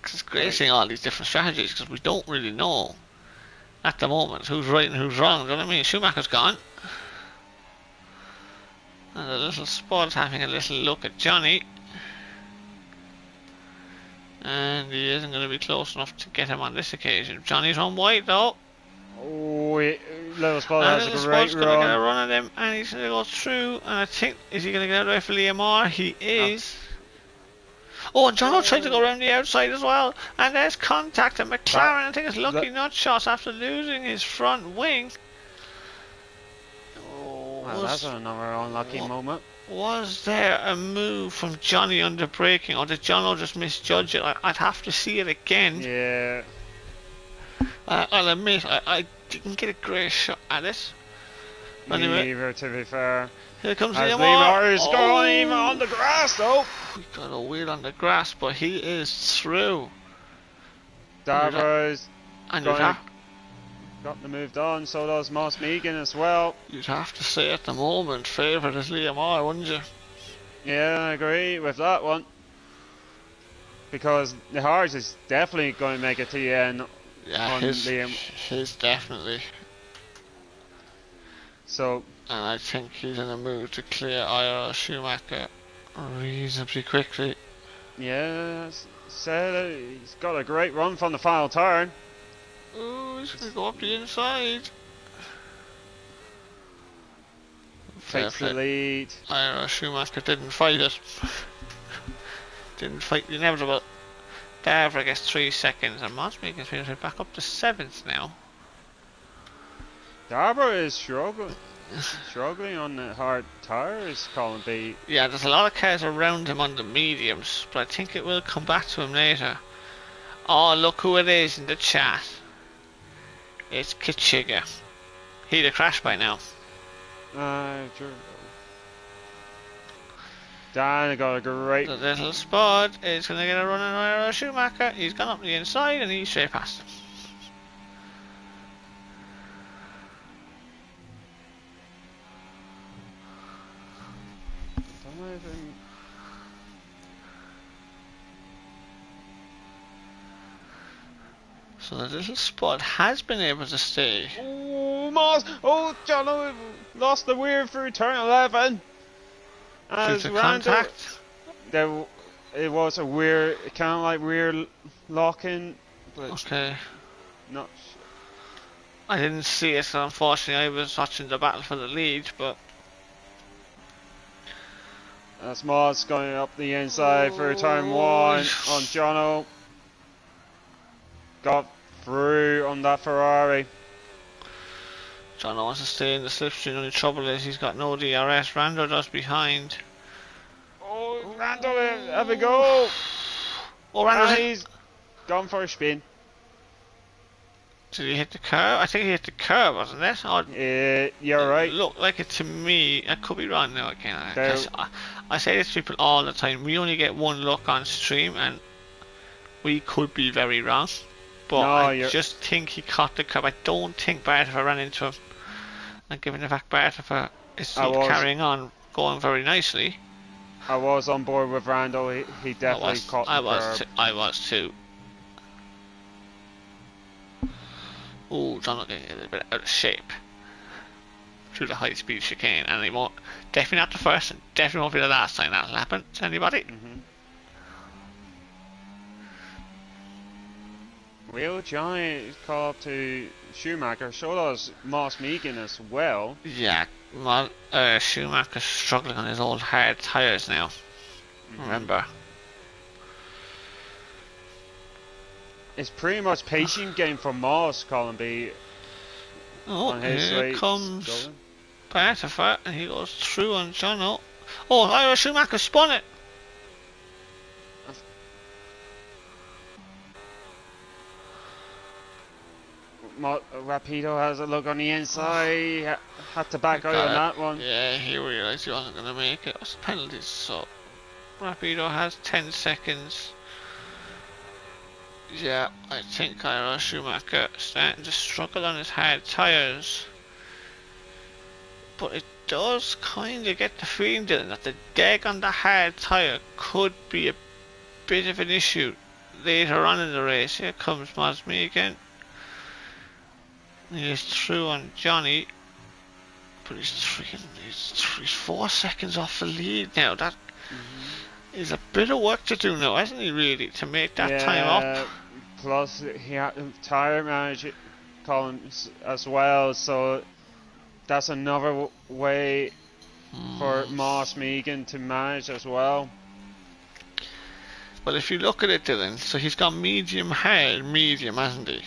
Because it's great seeing all these different strategies, because we don't really know at the moment who's right and who's wrong, do you know what I mean? Schumacher's gone. And the little spud's having a little look at Johnny. And he isn't going to be close enough to get him on this occasion. Johnny's on wide though. Oh, Little Spud And has Little a great Spud's going to get a run. run at him, and he's going to go through. And I think, is he going to get out of the way for Liam Moore? He is. Oh, and John tried to go around the outside as well. And there's contact, and McLaren, I think it's lucky nut shots after losing his front wing. Well, that's another unlucky moment. Was there a move from Johnny under braking, or did Jono just misjudge it? I'd have to see it again. Yeah. I'll admit, I didn't get a great shot at it. Anyway, Neither, to be fair. Here comes Liam Moore. is going even on the grass, though. He got a wheel on the grass, but he is through. Darver is And going got the moved on, so does Moss Megan as well. You'd have to say at the moment, favourite is Liam Moore, wouldn't you? Yeah, I agree with that one. Because the Hards is definitely going to make it to the end Yeah, on Liam. his definitely. So, And I think he's in a mood to clear Ira Schumacher reasonably quickly. yeah, said he's got a great run from the final turn. Oh, he's going to go up the inside. Fair Takes the play. lead. Ira Schumacher didn't fight it. Didn't fight the inevitable. Davra gets 3 seconds, and Mosmegan's been back up to 7th now. Darbour is struggling on the hard tires, Colin B. Yeah, there's a lot of cars around him on the mediums, but I think it will come back to him later. Oh, look who it is in the chat. It's Kichiga. He'd have crashed by now. True. Dan got a great. The little spot is going to get a run on Ira Schumacher. He's gone up the inside and he's straight past him. So the little spot has been able to stay. Oh, Moss! Oh, John lost the weird through turn 11. As Due to Randall, contact. it was a weird, kind of like weird locking, but Okay. not. I didn't see it, so unfortunately I was watching the battle for the lead, but That's Moss going up the inside through turn 1 on Jono. Got through on that Ferrari. John wants to stay in the slipstream. Only trouble is he's got no DRS. Rando does behind. Oh, Randall, have a go. Oh, Rando's And hit. he's gone for a spin. Did he hit the curb? I think he hit the curb, wasn't it? Or You're right. It looked like it to me. I could be wrong now again. There- I say this to people all the time. We only get one look on stream, and we could be very wrong. But No, I you're- just think he caught the curb. I don't think Bartova ran into him. And given the fact Bartova is I was- carrying on, going very nicely. I was on board with Randall. He definitely caught the curb. I was too. Oh, John looking a little bit out of shape through the high speed chicane, and he won't. Definitely not the first, and definitely won't be the last time that'll happen to anybody. Will Johnny call up to Schumacher? So does Moss Megan as well. Yeah, Schumacher's struggling on his old hard tyres now. Remember. It's pretty much patient game for Moss, Colin B. Oh, on his here side. comes Bartova, and he goes through on Jono. Oh, Ira Schumacher spun it. Rapido has a look on the inside. Had to back out on that one. Yeah, he realised he wasn't going to make it. What's the penalties? So, Rapido has 10 seconds. Yeah, I think Ira Schumacher starting to struggle on his hard tyres. But it does kind of get the feeling, Dylan, that the deg on the hard tyre could be a bit of an issue later on in the race. Here comes Mosme again. He is through on Johnny, but he's 4 seconds off the lead now. That is a bit of work to do now, hasn't he, really, to make that time up? Plus, he had tyre manage Collins as well, so that's another way for Moss Megan to manage as well. But if you look at it, Dylan, so he's got medium, hasn't he?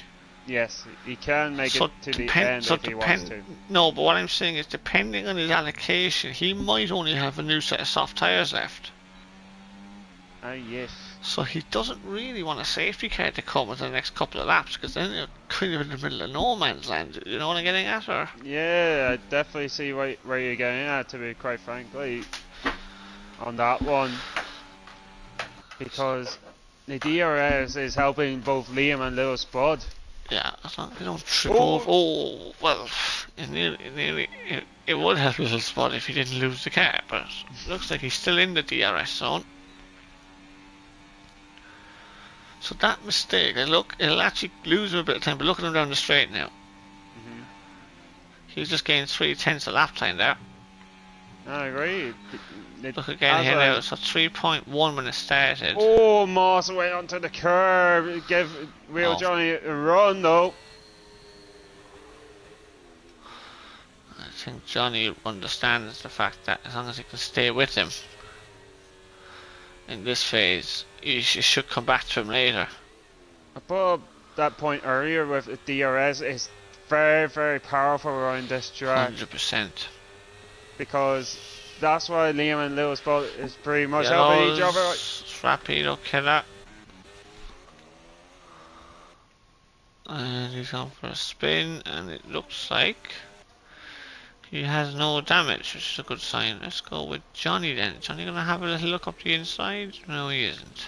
Yes, he can make So it to the end if he wants to. No, but what I'm saying is, depending on his allocation, he might only have a new set of soft tyres left. Yes. So he doesn't really want a safety car to come within the next couple of laps, because then you're kind of in the middle of no man's land. You know what I'm getting at, or? Yeah, I definitely see where you're getting at, to be quite frankly, on that one. Because the DRS is helping both Liam and Little Spud. Yeah, as long as they don't trip Oh. over. Oh, well, it would help Little Spot if he didn't lose the car, but it looks like he's still in the DRS zone. So that mistake, it'll actually lose him a bit of time, but look at him down the straight now. He's just gained 3/10 of lap time there. I agree. Look again here now, so 3.1 when it started. Oh, Moss went onto the curb. Give Real Johnny a run though. I think Johnny understands the fact that as long as he can stay with him in this phase, he should come back to him later. I brought up that point earlier with the DRS. It's very, very powerful around this track 100%. because that's why Liam and Lewis both is pretty much helping each other. Rapido killer. And he's gone for a spin, and it looks like he has no damage, which is a good sign. Let's go with Johnny then. Johnny gonna have a little look up the inside? No, he isn't.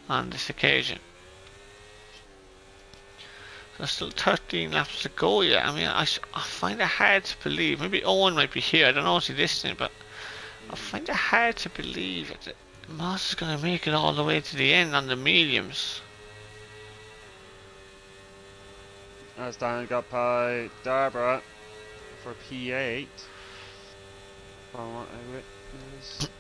On this occasion. There's still 13 laps to go yet. I mean, I find it hard to believe. Maybe Owen might be here. I don't know if he's listening, but I find it hard to believe that Moss is going to make it all the way to the end on the mediums. As Dan got by Darbra for P8. From what I witnessed.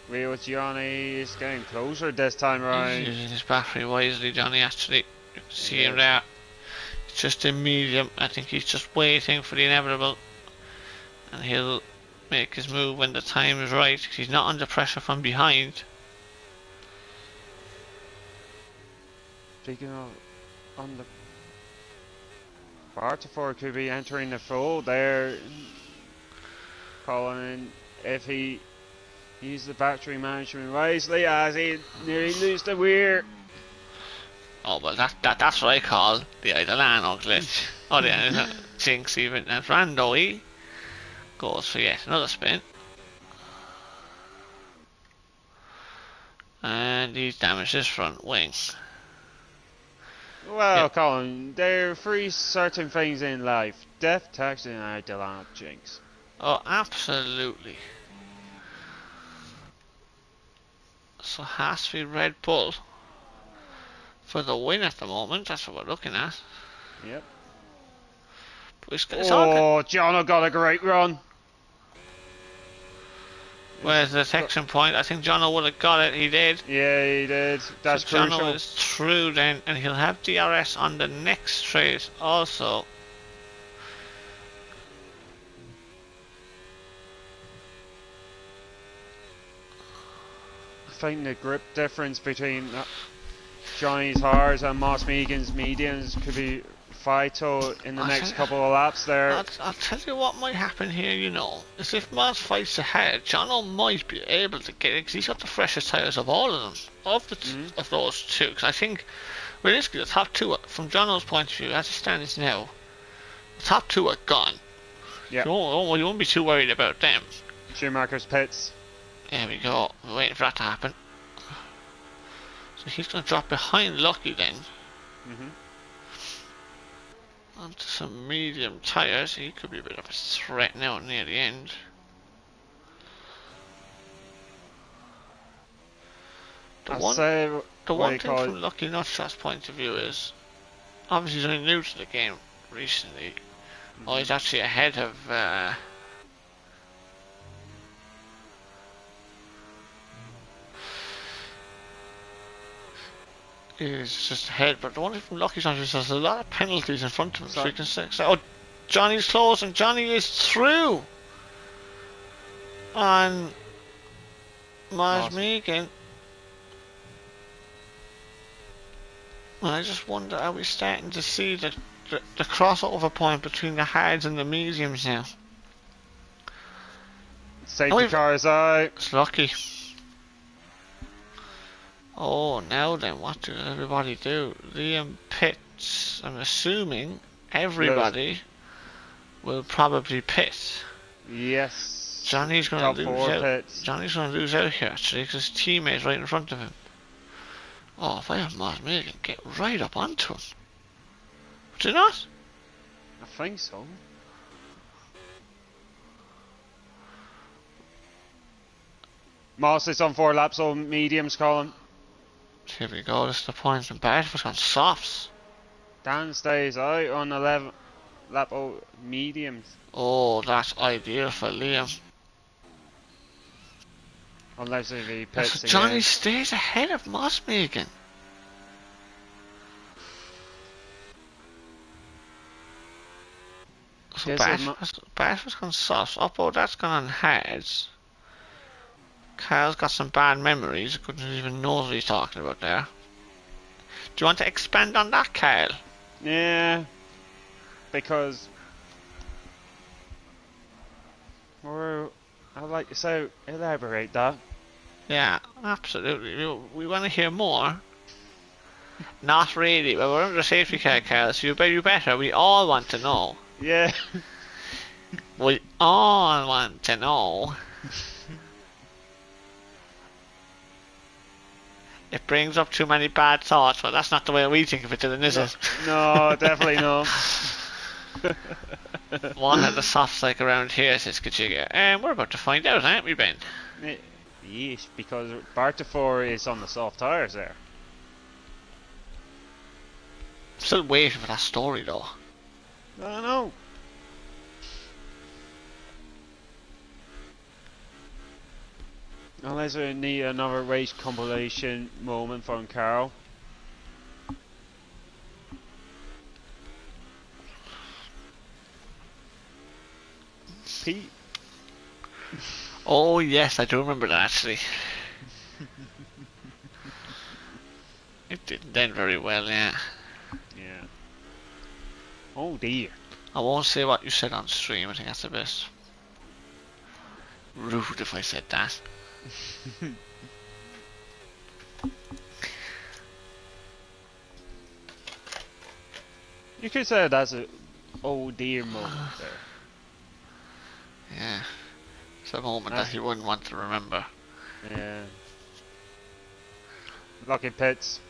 Real Johnny is getting closer this time around. He's using his battery wisely, Johnny, actually. You can see him there. It's just in medium. I think he's just waiting for the inevitable. And he'll make his move when the time is right. He's not under pressure from behind. Speaking of on the Bartaford could be entering the fold there. Colin, if he used the battery management wisely as he nearly loses the weir. Oh, well, that's what I call the Idolano glitch. Oh, the Jinx even. And Rando goes for yet another spin. And he's damaged his front wing. Well, Colin, there are three certain things in life: death, tax, and Idolano Jinx. Oh, absolutely. So has to be Red Bull for the win at the moment. That's what we're looking at. Yep. But it's all good. Jono got a great run. Where's the detection point? I think Jono would have got it. He did. Yeah, he did. That's so crucial. Jono is through then, and he'll have DRS on the next straight also. I think the grip difference between Johnny's hards and Moss Megan's mediums could be vital in the next couple of laps there. I'll tell you what might happen here, you know, is if Moss fights ahead, Jono might be able to get it, because he's got the freshest tyres of all of them, of those two, because I think, realistically, the top two, from Jono's point of view, as it stands now, the top two are gone. Yeah. You won't be too worried about them. Schumacher's pits. There we go. We're waiting for that to happen. So he's going to drop behind Lucky then. Onto some medium tyres. He could be a bit of a threat now near the end. The one thing from Lucky Nutshot's point of view is, obviously he's only new to the game recently. Oh, he's actually ahead of is just ahead, but the one thing from Lucky's on is there's a lot of penalties in front of him, so you can say, oh, Johnny's close, and Johnny is through on Mars Megan. And I just wonder, are we starting to see the crossover point between the hards and the mediums now? Safety car is out. It's Lucky. Oh, now then, what does everybody do? Liam pits. I'm assuming everybody will probably pit. Yes. Johnny's going to lose out. Pits. Johnny's going to lose out here, actually, because his teammate's right in front of him. Oh, if I have Moss Megan, get right up onto him. Would you not? I think so. Moss is on 4 laps, so mediums, Colin. Here we go, this is the points, and Bart's on softs. Dan stays out on 11 lap mediums. Oh, that's ideal for Liam. Unless if he So pits Johnny again. stays ahead of Moss Megan. So This is Bart was going softs. Oppo, that's gone on hards. Kyle's got some bad memories. Couldn't even know what he's talking about there. Do you want to expand on that, Kyle? Yeah, because I'd like to say elaborate that. Yeah, absolutely. We want to hear more. Not really, but we're under the safety car, Kyle, so you better. We all want to know. Yeah. We all want to know. It brings up too many bad thoughts, but that's not the way we think of it, Dylan, is it? No, definitely not. What are the softs like around here, says Kachiga? And we're about to find out, aren't we, Ben? Yeesh, because Bartifor is on the soft tires there. Still waiting for that story, though. I don't know. Unless we need another race compilation moment from Carl. Pete. Oh, yes, I do remember that, actually. It didn't end very well, yeah. Yeah. Oh dear. I won't say what you said on stream, I think that's the best. Rude if I said that. You could say that's a oh dear moment there. Yeah. It's a moment that he wouldn't want to remember. Yeah. Lucky Pits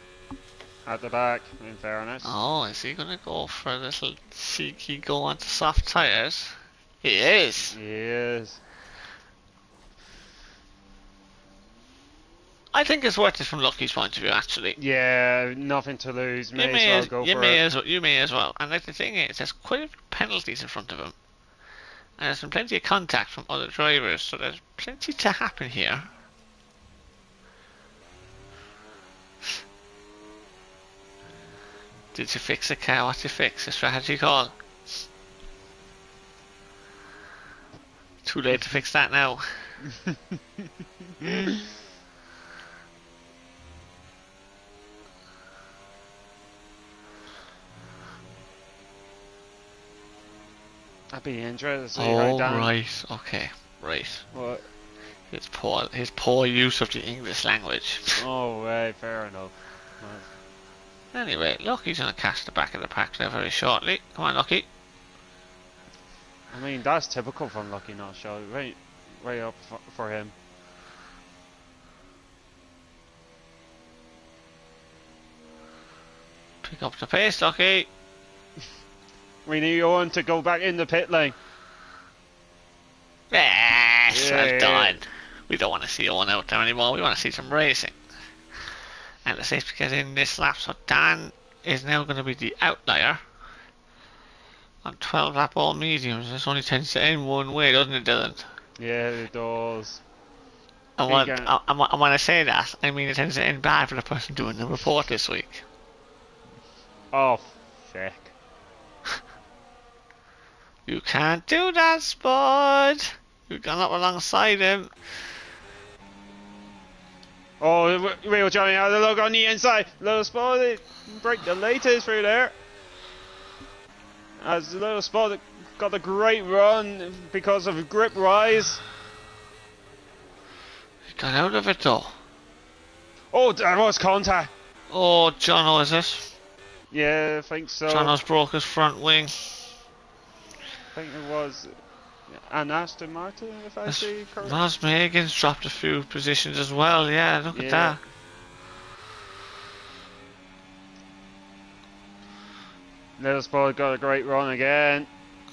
at the back, in fairness. Oh, is he gonna go for a little cheeky go onto soft tyres? He is! Yes. I think it's worth it from Lucky's point of view, actually. Yeah, nothing to lose. May as well go for it. You may as well. And like the thing is, there's quite a few penalties in front of him. And there's been plenty of contact from other drivers, so there's plenty to happen here. Did you fix the car? What'd you fix? A strategy call? Too late to fix that now. I'd be interested to see how Dan. Right, okay, right. What? His poor use of the English language. Oh, right, fair enough. Anyway, Lucky's gonna catch the back of the pack there very shortly. Come on, Lucky. I mean, that's typical from Lucky Not Show. Right up for him. Pick up the pace, Lucky. We need Owen to go back in the pit lane. Yes, well Yeah. done. We don't want to see Owen out there anymore. We want to see some racing. And the safety gets in this lap, so Dan is now going to be the outlier. On 12 lap all mediums, this only tends to end one way, doesn't it, Dylan? Yeah, it does. And when I say that, I mean it tends to end bad for the person doing the report this week. Oh, feck. You can't do that, Spud! You've gone up alongside him. Oh, real Johnny had a look on the inside. Little Spot break the latest through there. As Little Spot got a great run because of grip rise. He got out of it though. Oh, there was contact. Oh, Jono, is it? Yeah, I think so. Jono's broke his front wing. I think it was an Aston Martin, if I see correctly. Moss Megan's dropped a few positions as well, yeah, look at that. Little Spud got a great run again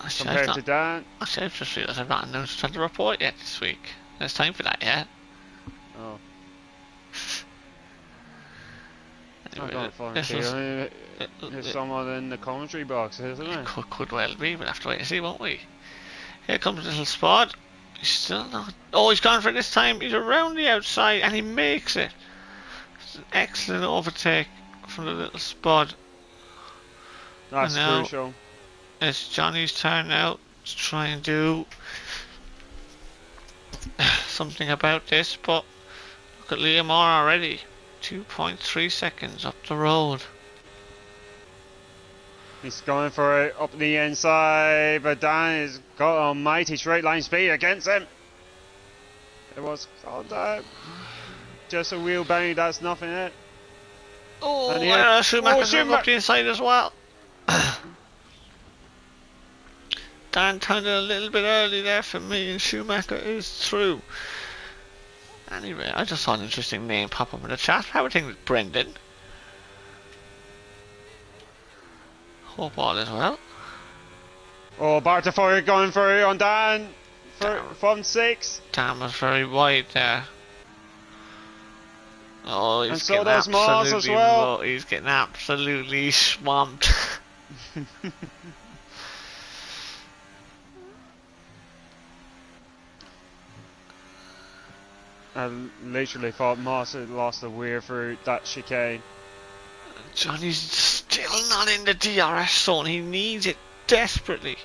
Actually, compared to Dan. Actually, I've just realised I've not announced on the report yet this week. There's time for that yet. Oh, I Anyway, don't fucking this was- feel there's someone in the commentary box, isn't there? could well be. We'll have to wait and see, won't we? Here comes Little Spud. He's still not. Oh, he's gone for it this time. He's around the outside and he makes it. It's an excellent overtake from the Little Spud. That's And now- crucial. It's Johnny's turn now to try and do something about this, but look at Liam Moore already. 2.3 seconds up the road. He's going for it up the inside, but Dan has got almighty straight line speed against him. It was contact. Just a wheel bang, that's nothing it. Oh, And here- Schumacher's oh, up the inside as well. Dan turned it a little bit early there for me, and Schumacher is through. Anyway, I just saw an interesting name pop up in the chat. How are things with Brendan? Hope all is well. Oh, Bartafoy going for it on Dan Damn. from 6. Dan was very wide there. Oh, he's And so getting does Moss as absolutely well. he's getting absolutely swamped. I literally thought Moss had lost the weir through that chicane. Johnny's still not in the DRS zone. He needs it desperately.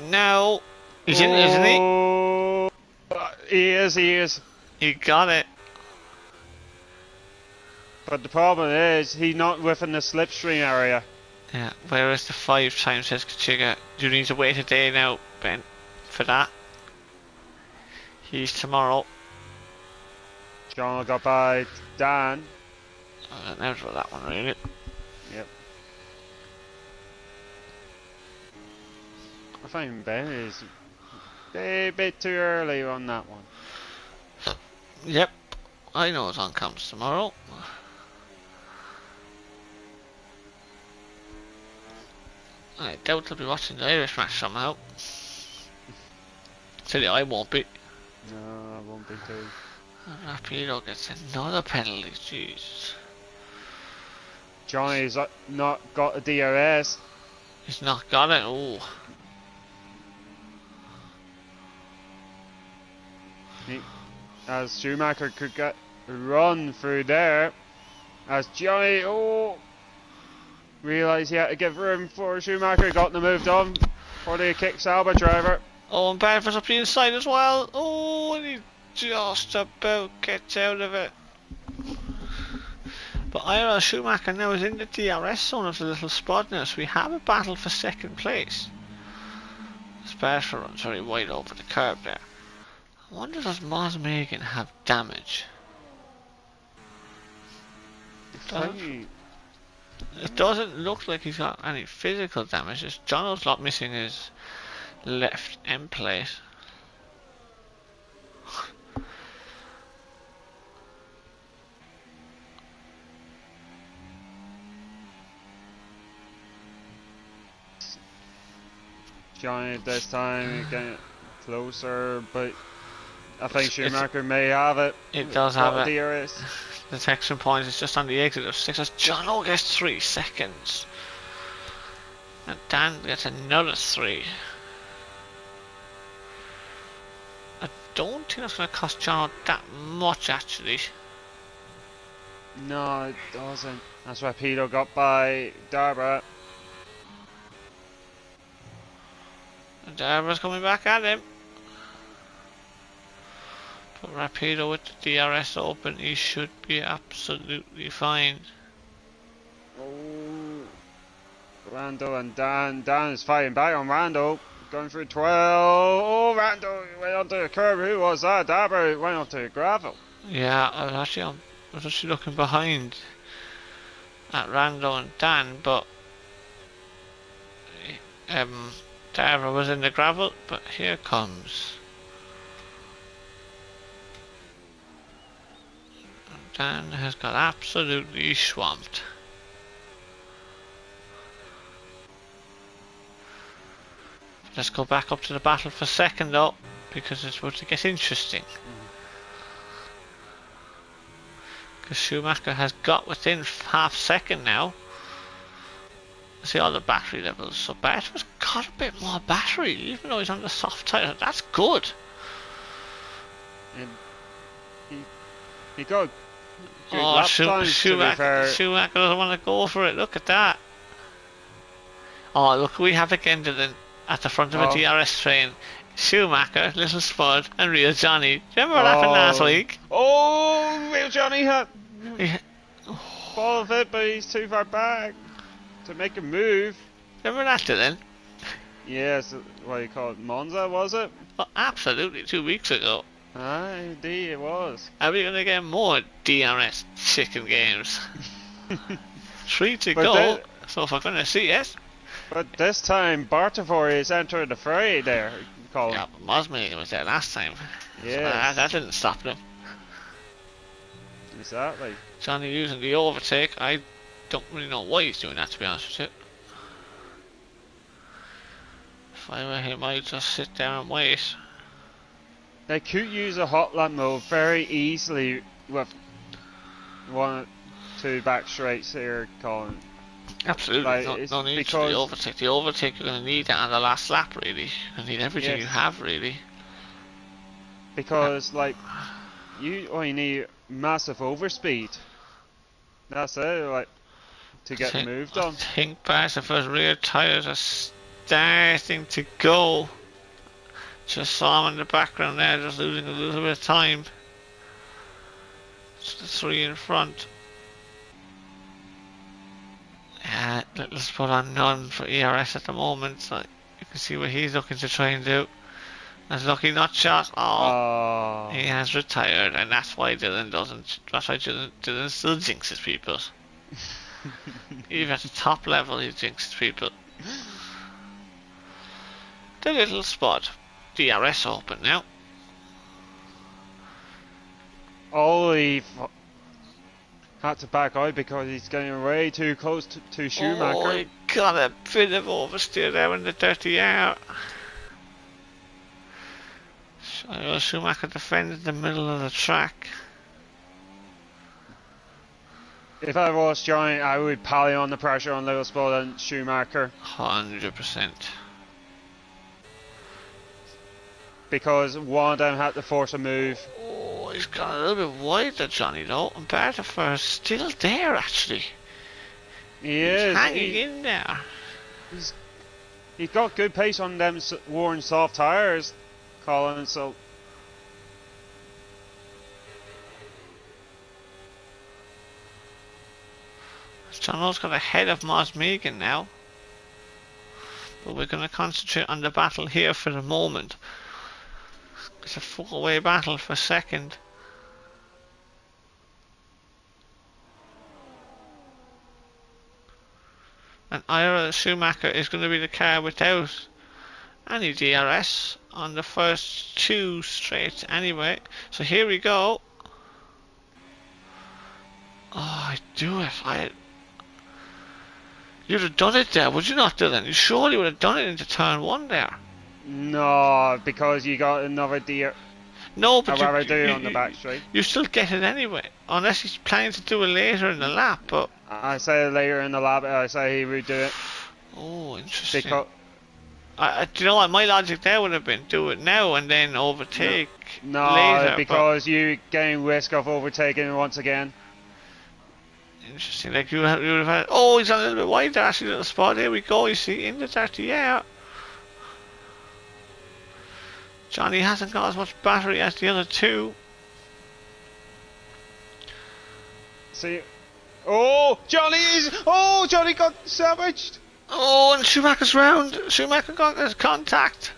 No. He's in it, isn't he? Oh, he is. He got it. But the problem is, he's not within the slipstream area. Yeah, whereas the 5 times says Kachiga. Do you need to wait a day now, Ben, for that? He's tomorrow. John got by Dan. I don't know about that one really. Yep. I find Ben is a bit too early on that one. Yep. I know it's on comes tomorrow. I doubt they'll be watching the Irish match somehow. Silly, I won't be. No, I won't be too. And Rapido gets another penalty, jeez. Johnny's not got a DRS. He's not got it, ooh. As Schumacher could get a run through there. As Johnny, realised he had to give room for Schumacher, got the move done for the kick Sauber driver. Oh, and Barfoot's up the inside as well. Oh, and he just about gets out of it. But Ira Schumacher now is in the DRS zone of the Little Spud now, so we have a battle for second place. Sparta runs very wide over the curb there. I wonder, does Moz Megan have damage? Funny. It doesn't look like he's got any physical damage. Just Jono's not missing his left end plate. Johnny this time getting closer, but I think Schumacher may have it. It does have Got it. a DRS. The detection point is just on the exit of 6 as Jono gets 3 seconds. And Dan gets another 3. I don't think that's going to cost Jono that much actually. No, it doesn't. That's why Peter got by Darba. And Darba's coming back at him. But Rapido with the DRS open, he should be absolutely fine. Oh, Rando and Dan. Dan is fighting back on Rando. Going through 12. Oh, Rando went onto the curb. Who was that? Darba went onto the gravel. Yeah, I was actually looking behind at Rando and Dan, but Darba was in the gravel, but here comes Dan has got absolutely swamped. Let's go back up to the battle for second though, because it's about to get interesting. Because Schumacher has got within half second now. See all the battery levels. So Bart's got a bit more battery, even though he's on the soft tire. That's good. And he got good Oh, lap times, to be fair. Schumacher doesn't want to go for it. Look at that. Oh, look, we have again at the front of a DRS train. Schumacher, Little Spud, and Real Johnny. Do you remember what happened last week? Oh, Real Johnny had Yeah. ball of it, but he's too far back to make a move. Remember that, Dylan? Yes, what do you call it? Monza, was it? Oh, absolutely, 2 weeks ago. Ah, indeed it was. Are we going to get more DRS chicken games? 3 to But go. So if we're going to see it. But this time, Bartavori is entering the fray there, Colin. Yeah, but Mosme was there last time. So Yes. that didn't stop them. Exactly. Johnny using the overtake. I don't really know why he's doing that, to be honest with you. If I were him, I'd just sit there and wait. They could use a hot lap mode very easily with 1, 2 back straights here, Colin. Absolutely, Like, no need to because- the overtake. The overtake, you're going to need that on the last lap, really. You need everything Yes. you have, really. Because, like, you only need massive overspeed. That's it, like, to get the move done. I think Bart's rear tyres are starting to go. Just saw him in the background there, just losing a little bit of time. It's the 3 in front. Yeah, let's put on none for ERS at the moment. So you can see what he's looking to try and do. That's lucky not shot. Oh, he has retired, and that's why Dylan doesn't. That's why Dylan still jinxes people. Even at the top level, he jinxes people. The Little Spud. DRS open now. Ollie had to back out because he's getting way too close to Schumacher. Oh, he got a bit of oversteer there in the dirty air. Schumacher defended the middle of the track. If I was Johnny, I would pally on the pressure on Little Spud and Schumacher. 100%. Because one of them had to force a move. Oh, he's gone a little bit wide there, Johnny, though. And Bartafar is still there, actually. He He's is. hanging in there. He's got good pace on them worn soft tyres, Colin, so... John Low's got ahead of Moz Megan now. But we're going to concentrate on the battle here for the moment. It's a 4-way battle for second. And Ira Schumacher is going to be the car without any DRS on the first 2 straights anyway. So here we go. Oh, I do it. You'd have done it there, would you not, Dylan? You surely would have done it into turn 1 there. No, because you got another No, but I'd rather do it on the back straight. you still get it anyway. Unless he's planning to do it later in the lap, but... I say later in the lap, I say he would do it. Oh, interesting. Because, do you know what? My logic there would have been do it now and then overtake no, later. because you gain risk of overtaking once again. Interesting. Like you would have had. Oh, he's on a little bit wide there. Actually, little spot. Here we go. You see, in the 30 air. Johnny hasn't got as much battery as the other 2. See, Johnny got savaged. Oh, and Schumacher's round. Schumacher got his contact.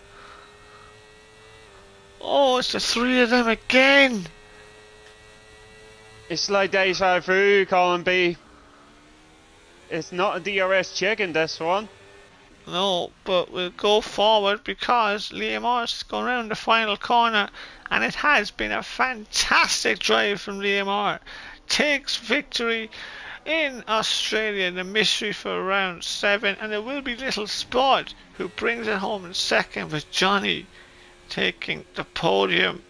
Oh, it's the 3 of them again. It's like deja vu, Colin B. It's not a DRS chicken, this one. No, but we'll go forward because Liam Morris is going around the final corner, and it has been a fantastic drive from Liam Morris. takes victory in Australia, the mystery for round 7, and it will be Little Spud who brings it home in second, with Johnny taking the podium,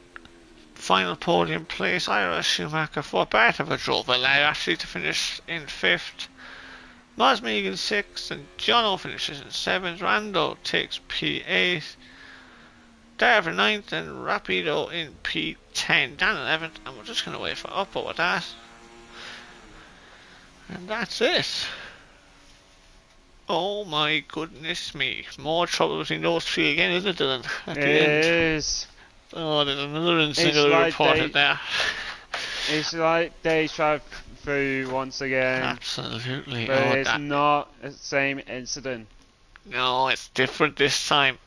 final podium place. Ira Schumacher for Bartova drove well actually to finish in 5th. Moz Megan 6th, and Jono finishes in 7th. Rando takes P8. Darver 9th, and Rapido in P10. Dan 11th, and we're just going to wait for Upper with that. And that's it. Oh my goodness me. More trouble between those three again, isn't it, Dylan? At the end. It is. Oh, there's another incident like reported there. It's like they drive through once again. Absolutely. But it's not the same incident. No, it's different this time.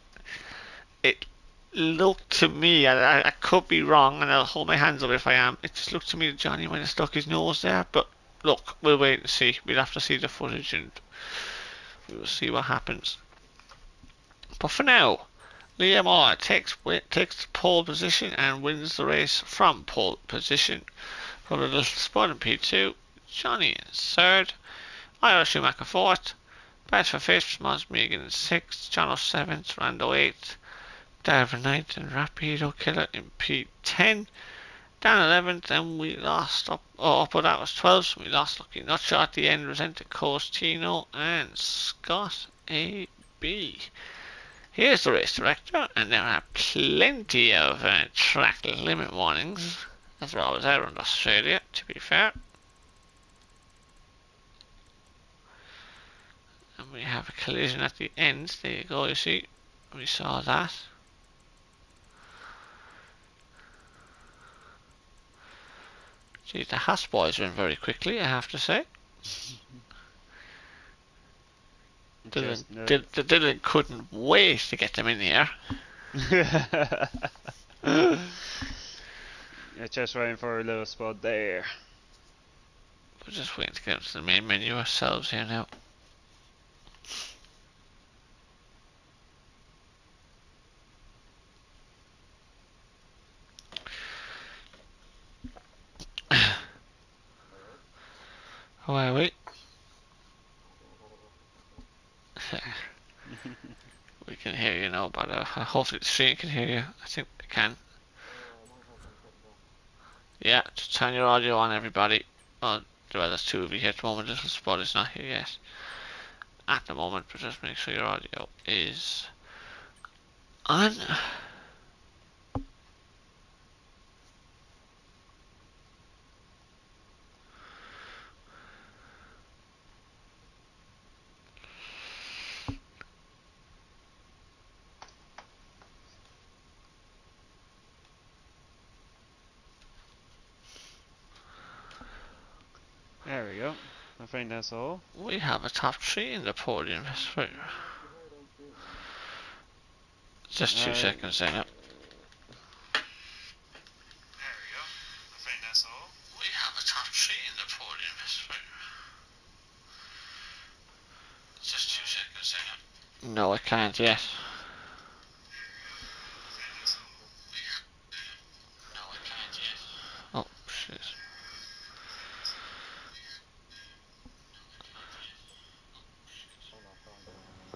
It looked to me, I could be wrong, and I'll hold my hands up if I am. It just looked to me that Johnny might have stuck his nose there, but look, we'll wait and see. We'll have to see the footage and we will see what happens. But for now, Liam Moore takes pole position and wins the race from pole position. From the Little Spud in P2, Johnny in 3rd, Ira Schumacher 4th, Bart for 5th, Moz Megan in 6th, Jono 7th, Rando 8th, Darver 9th, and Rapido Killer in P10. Dan 11th, and we lost but that was 12th, so we lost Lucky Nutshot at the end, resented Costino and Scott A.B. Here's the race director, and there are plenty of track limit warnings, as well as around Australia, to be fair. And we have a collision at the end, there you go, you see, we saw that. Geez, the Haas boys went very quickly, I have to say. Dylan couldn't wait to get them in here. Yeah, just waiting for a little spot there. We're just waiting to get up to the main menu ourselves here now. How are we? We can hear you now, but hopefully the stream can hear you. I think it can. Yeah, just turn your audio on, everybody. Well, there's 2 of you here at the moment. Little Spot is not here yet at the moment, but just make sure your audio is on. There we go. I think that's all. We have a top 3 in the podium. Just 2 seconds there now. There we go. I think that's all. We have a top 3 in the podium. Just 2 seconds there now. No, I can't yet. Oh, shit.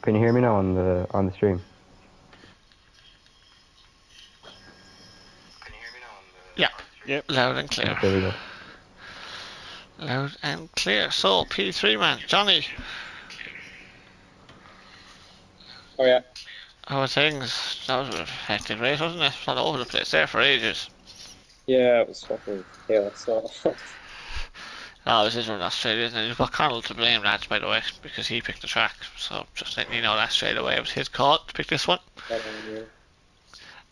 Can you hear me now on the stream? Yeah. Yep. Loud and clear. There we go. Loud and clear. So, P3 man, Johnny. Oh yeah. How are things? That was a hectic race, wasn't it? All over the place there for ages. Yeah, it was fucking chaos. So. Oh, this is from Australia, and you've got Connell to blame, lads, by the way, because he picked the track. So, just letting you know that straight away. It was his call to pick this one.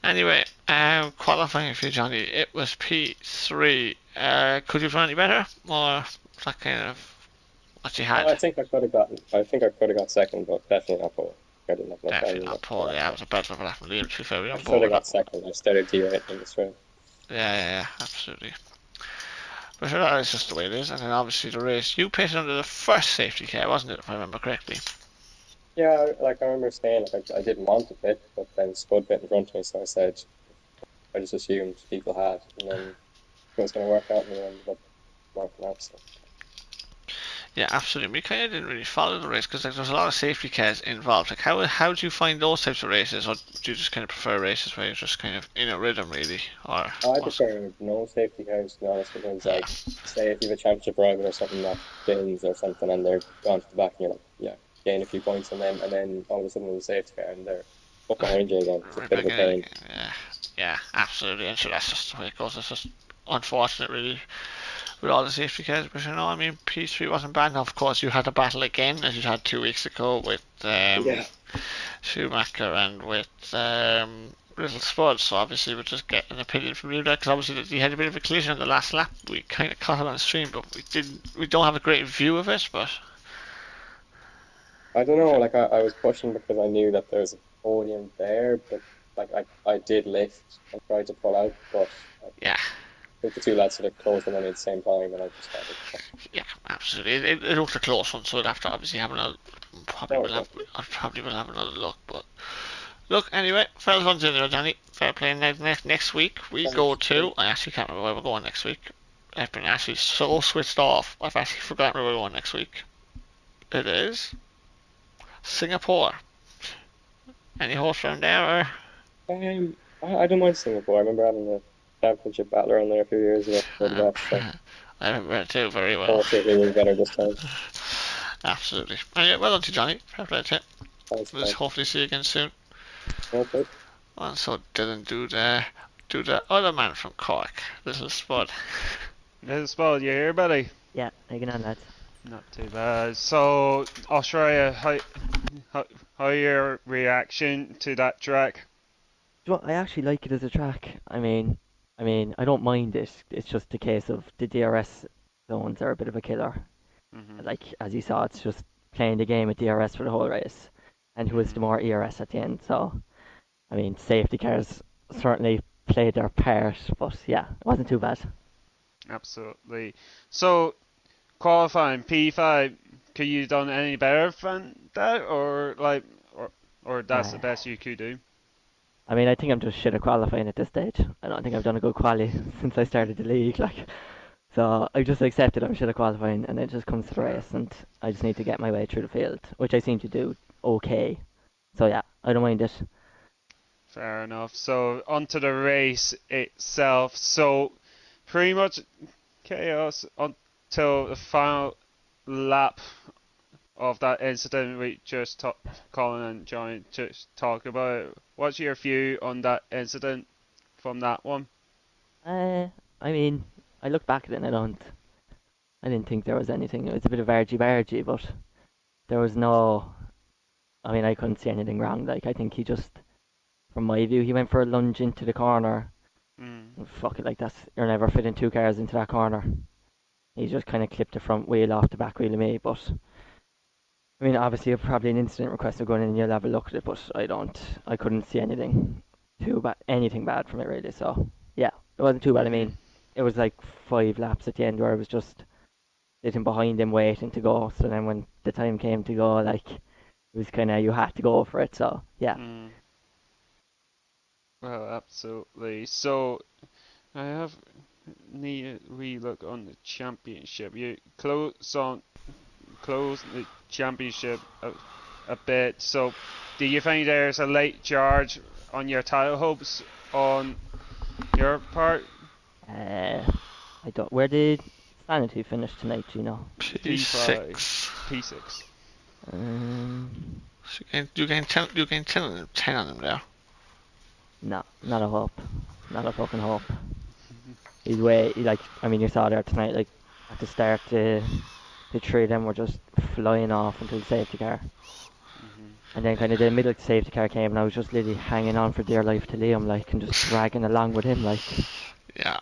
Anyway, qualifying for you, Johnny, it was P3. Could you have done any better? Or that kind of what you had? I think I could have got second, but definitely not pole. I didn't have enough Definitely time. not pole, yeah, it was a better for that from Liam, to be fair. We I on should have board. got second. I started D8 in this round. Yeah, absolutely. But sure, that is just the way it is. And then obviously the race, you pitted under the first safety car, wasn't it, if I remember correctly? Yeah, like I remember saying, like I didn't want to pit, but then Spud pit in front of me, so I said, I just assumed people had, and then it was going to work out, and we ended up working have. So Yeah, absolutely. We kind of didn't really follow the race because like there's a lot of safety cars involved. Like how do you find those types of races, or do you just kind of prefer races where you're just kind of in a rhythm really, or I what's... prefer no safety cars to be honest, because Yeah, like say if you have a championship rival or something that wins or something and they're gone to the back and you're like, yeah, gain a few points on them, and then all of a sudden there's a safety car and they're up behind you again. It's a right bit of back a in it pain. again. Yeah, yeah, absolutely. And sure, that's just the way it goes. It's just unfortunate, really, with all the safety cars. But you know, I mean, P3 wasn't bad. Now, of course, you had a battle again, as you had 2 weeks ago with Yeah. Schumacher and with Little Spud. So obviously, we'll just get an opinion from you there, because obviously you had a bit of a collision on the last lap. We kind of caught it on stream, but we don't have a great view of it. But I don't know, like I was pushing because I knew that there was a podium there, but like I did lift and tried to pull out, but yeah, I think the two lads sort of closed in on me at the same time, and I just started. yeah, absolutely. It looked a close one, so we'd have to obviously have another. Probably That will was have. lucky. I probably will have another look, but look, anyway, fair one's in there, Danny. Fair play. Next week we go Thanks. to. I actually can't remember where we're going next week. I've been actually so switched off. I've actually forgotten where we're going next week. It is Singapore. Any horse around there? Or? I don't mind Singapore. I remember having a championship battler on there a few years ago for the best, so I remember it too very well. hopefully it was better this time. Absolutely. Anyway, well done to Johnny. Fair play to you. Thanks, We'll thanks. hopefully see you again soon. Okay. And so Dylan do the other man from Cork, Little Spud. Little Spud, you here, buddy? Yeah, hanging on, lads. Not too bad. So, Australia, how your reaction to that track? Do you know what, I actually like it as a track. I don't mind it. It's just a case of the DRS zones are a bit of a killer. Like, as you saw, it's just playing the game with DRS for the whole race. And who is the more ERS at the end. So, I mean, safety cars certainly played their part. But yeah, it wasn't too bad. Absolutely. So, qualifying P5, could you done any better than that, or that's the best you could do? I mean, I think I'm just shit at qualifying at this stage. I don't think I've done a good quali since I started the league. So I just accepted I'm shit at qualifying, and it just comes to the race, and I just need to get my way through the field, which I seem to do okay. So yeah, I don't mind it. Fair enough. So onto the race itself. So pretty much chaos until the final lap of that incident we just Colin and Johnny just talked about. What's your view on that incident from that one? I mean, I look back at it and I didn't think there was anything. It was a bit of argy-bargy, but there was no. I mean, I couldn't see anything wrong. Like, I think he just, from my view, he went for a lunge into the corner. Fuck it, like you're never fitting two cars into that corner. He just kind of clipped the front wheel off the back wheel of me, but I mean, obviously, probably an incident request of going in and you'll have a look at it, but I couldn't see anything anything bad from it really. So yeah, it wasn't too bad. I mean, it was like 5 laps at the end where I was just sitting behind him waiting to go. So then when the time came to go, like, it was kind of, you had to go for it. So yeah. Well, absolutely. So I have need a relook on the championship. You close the championship a bit. So do you think there's a late charge on your title hopes on your part? I don't. Where did Sanity finish tonight? Do you know? P6. P6. So you can 10 on them there. No, not a hope. Not a fucking hope. I mean, you saw there tonight, like, at the start, the 3 of them were just flying off until the safety car. And then kind of the middle of the safety car came, and I was just literally hanging on for dear life to Liam, like, and just dragging along with him, like. Yeah.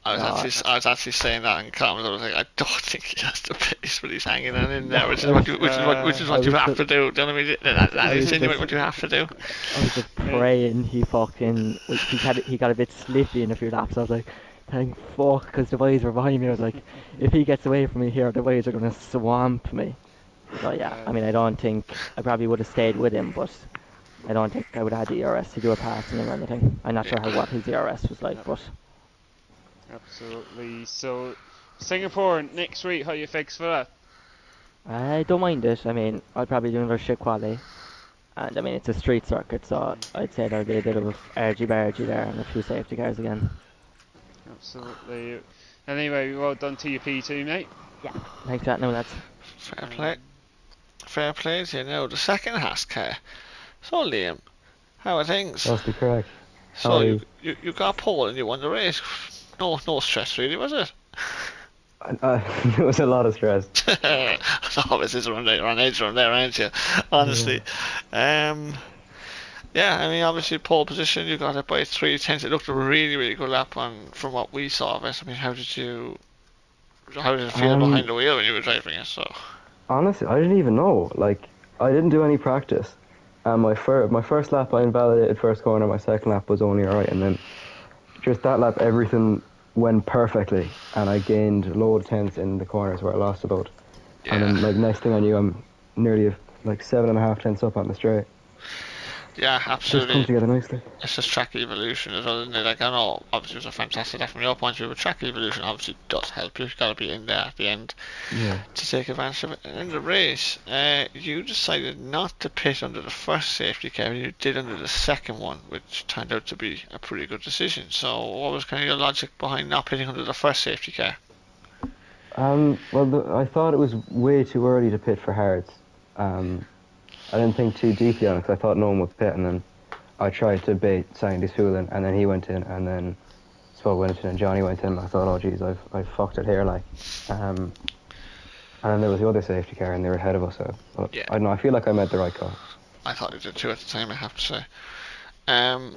I was actually saying that in comments. I was like, I don't think he has the pace, but he's hanging on in there, which is what you have to do. Do you know what I mean? That is what you have to do. I was just praying he got a bit slippy in a few laps. I was like, thank fuck, because the boys were behind me. I was like, if he gets away from me here, the boys are going to swamp me. So yeah, I mean, I don't think I probably would have stayed with him, but I don't think I would have had the ERS to do a passing him or anything. I'm not sure what his ERS was like, but. Absolutely. So Singapore next week, how you fix for that? I don't mind it. I mean, I'll probably do another shit quali. And I mean, it's a street circuit, so I'd say there'll be a bit of argy-bargy there and a few safety cars again. Absolutely. Anyway, well done to your P2, mate. Thanks for that now, lads. Fair play. Fair play to you now. The second Haas car. So Liam, how are things? Must be correct. So how are you? you got pole and you won the race. No stress really, was it? There was a lot of stress. Always is on edge around there, aren't you? Honestly. Yeah, I mean, obviously pole position, you got it by 3 tenths. It looked a really good lap from what we saw of it. I mean, how did it feel behind the wheel when you were driving it? So Honestly, I didn't even know. Like, I didn't do any practice. And my first lap, I invalidated first corner. My second lap was only alright, and then just that lap, everything went perfectly, and I gained load tenths in the corners where I lost a load. yeah. And then, like, next thing I knew, I'm nearly like 7.5 tenths up on the straight. Yeah, Just come absolutely. together nicely. It's just track evolution as well, isn't it? Like, I know, obviously, it was a fantastic lap from your point of view, but track evolution obviously does help you. You've got to be in there at the end Yeah. to take advantage of it. And in the race, you decided not to pit under the first safety car, and you did under the second one, which turned out to be a pretty good decision. So, what was kind of your logic behind not pitting under the first safety car? Well, I thought it was way too early to pit for hards. I didn't think too deeply on it because I thought no one would pit, and then I tried to bait Sandy Sfoulin, and then he went in, and then Spud went in, and Johnny went in, and I thought, oh geez, I've fucked it here, like. And then there was the other safety car, and they were ahead of us, so but Yeah. I don't know, I feel like I made the right call. I thought you did too at the time, I have to say. And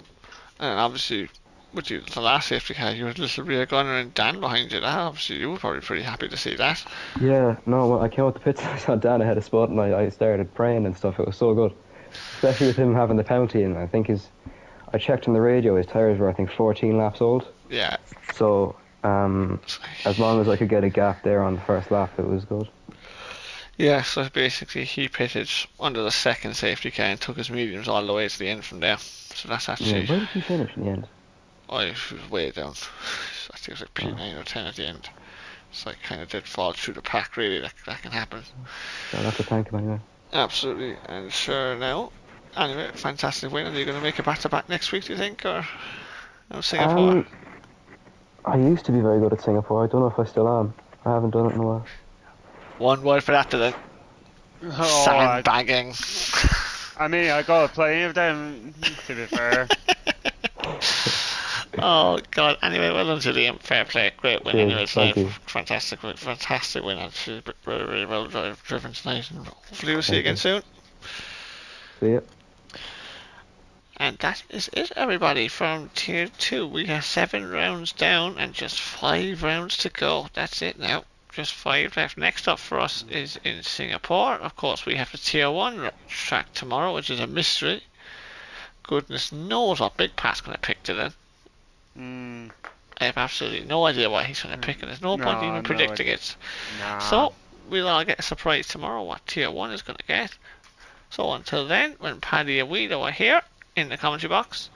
obviously, with you, the last safety car, you had a little rear gunner and Dan behind you. That obviously, you were probably pretty happy to see that. Yeah, no, when I came out the pits, I saw Dan ahead of Spud, and I started praying and stuff. It was so good, especially with him having the penalty, and I think I checked on the radio, his tyres were I think 14 laps old. Yeah. So as long as I could get a gap there on the first lap, it was good. Yeah, so basically he pitted under the second safety car and took his mediums all the way to the end from there. So that's Yeah, actually, where did he finish in the end? it was way down. I think it was like P9 or 10 at the end. So I kind of did fall through the pack, really. That can happen. So I'll have to thank him anyway. Absolutely. And sure now. Anyway, fantastic win. Are you going to make it back-to-back next week, do you think? Or Singapore? I used to be very good at Singapore. I don't know if I still am. I haven't done it in a while. One word for that then. Oh, Sandbagging. I mean, I got plenty of them, to be fair. Oh God! Anyway, well done to Liam. Fair play, great win. Cheers, Anyway, thank you. fantastic win. Actually, very well driven tonight, and hopefully we'll see you again soon. See ya. And that is it, everybody. From tier 2, we have 7 rounds down and just 5 rounds to go. That's it now. Just 5 left. Next up for us is in Singapore. Of course, we have the tier 1 track tomorrow, which is a mystery. Goodness knows what Big Pat's going to pick today. I have absolutely no idea what he's going to pick, and there's no point even predicting it. Nah. So, we'll all get a surprise tomorrow what tier 1 is going to get. So until then, when Paddy and Guido are here in the commentary box,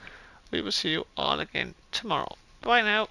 we will see you all again tomorrow. Bye now.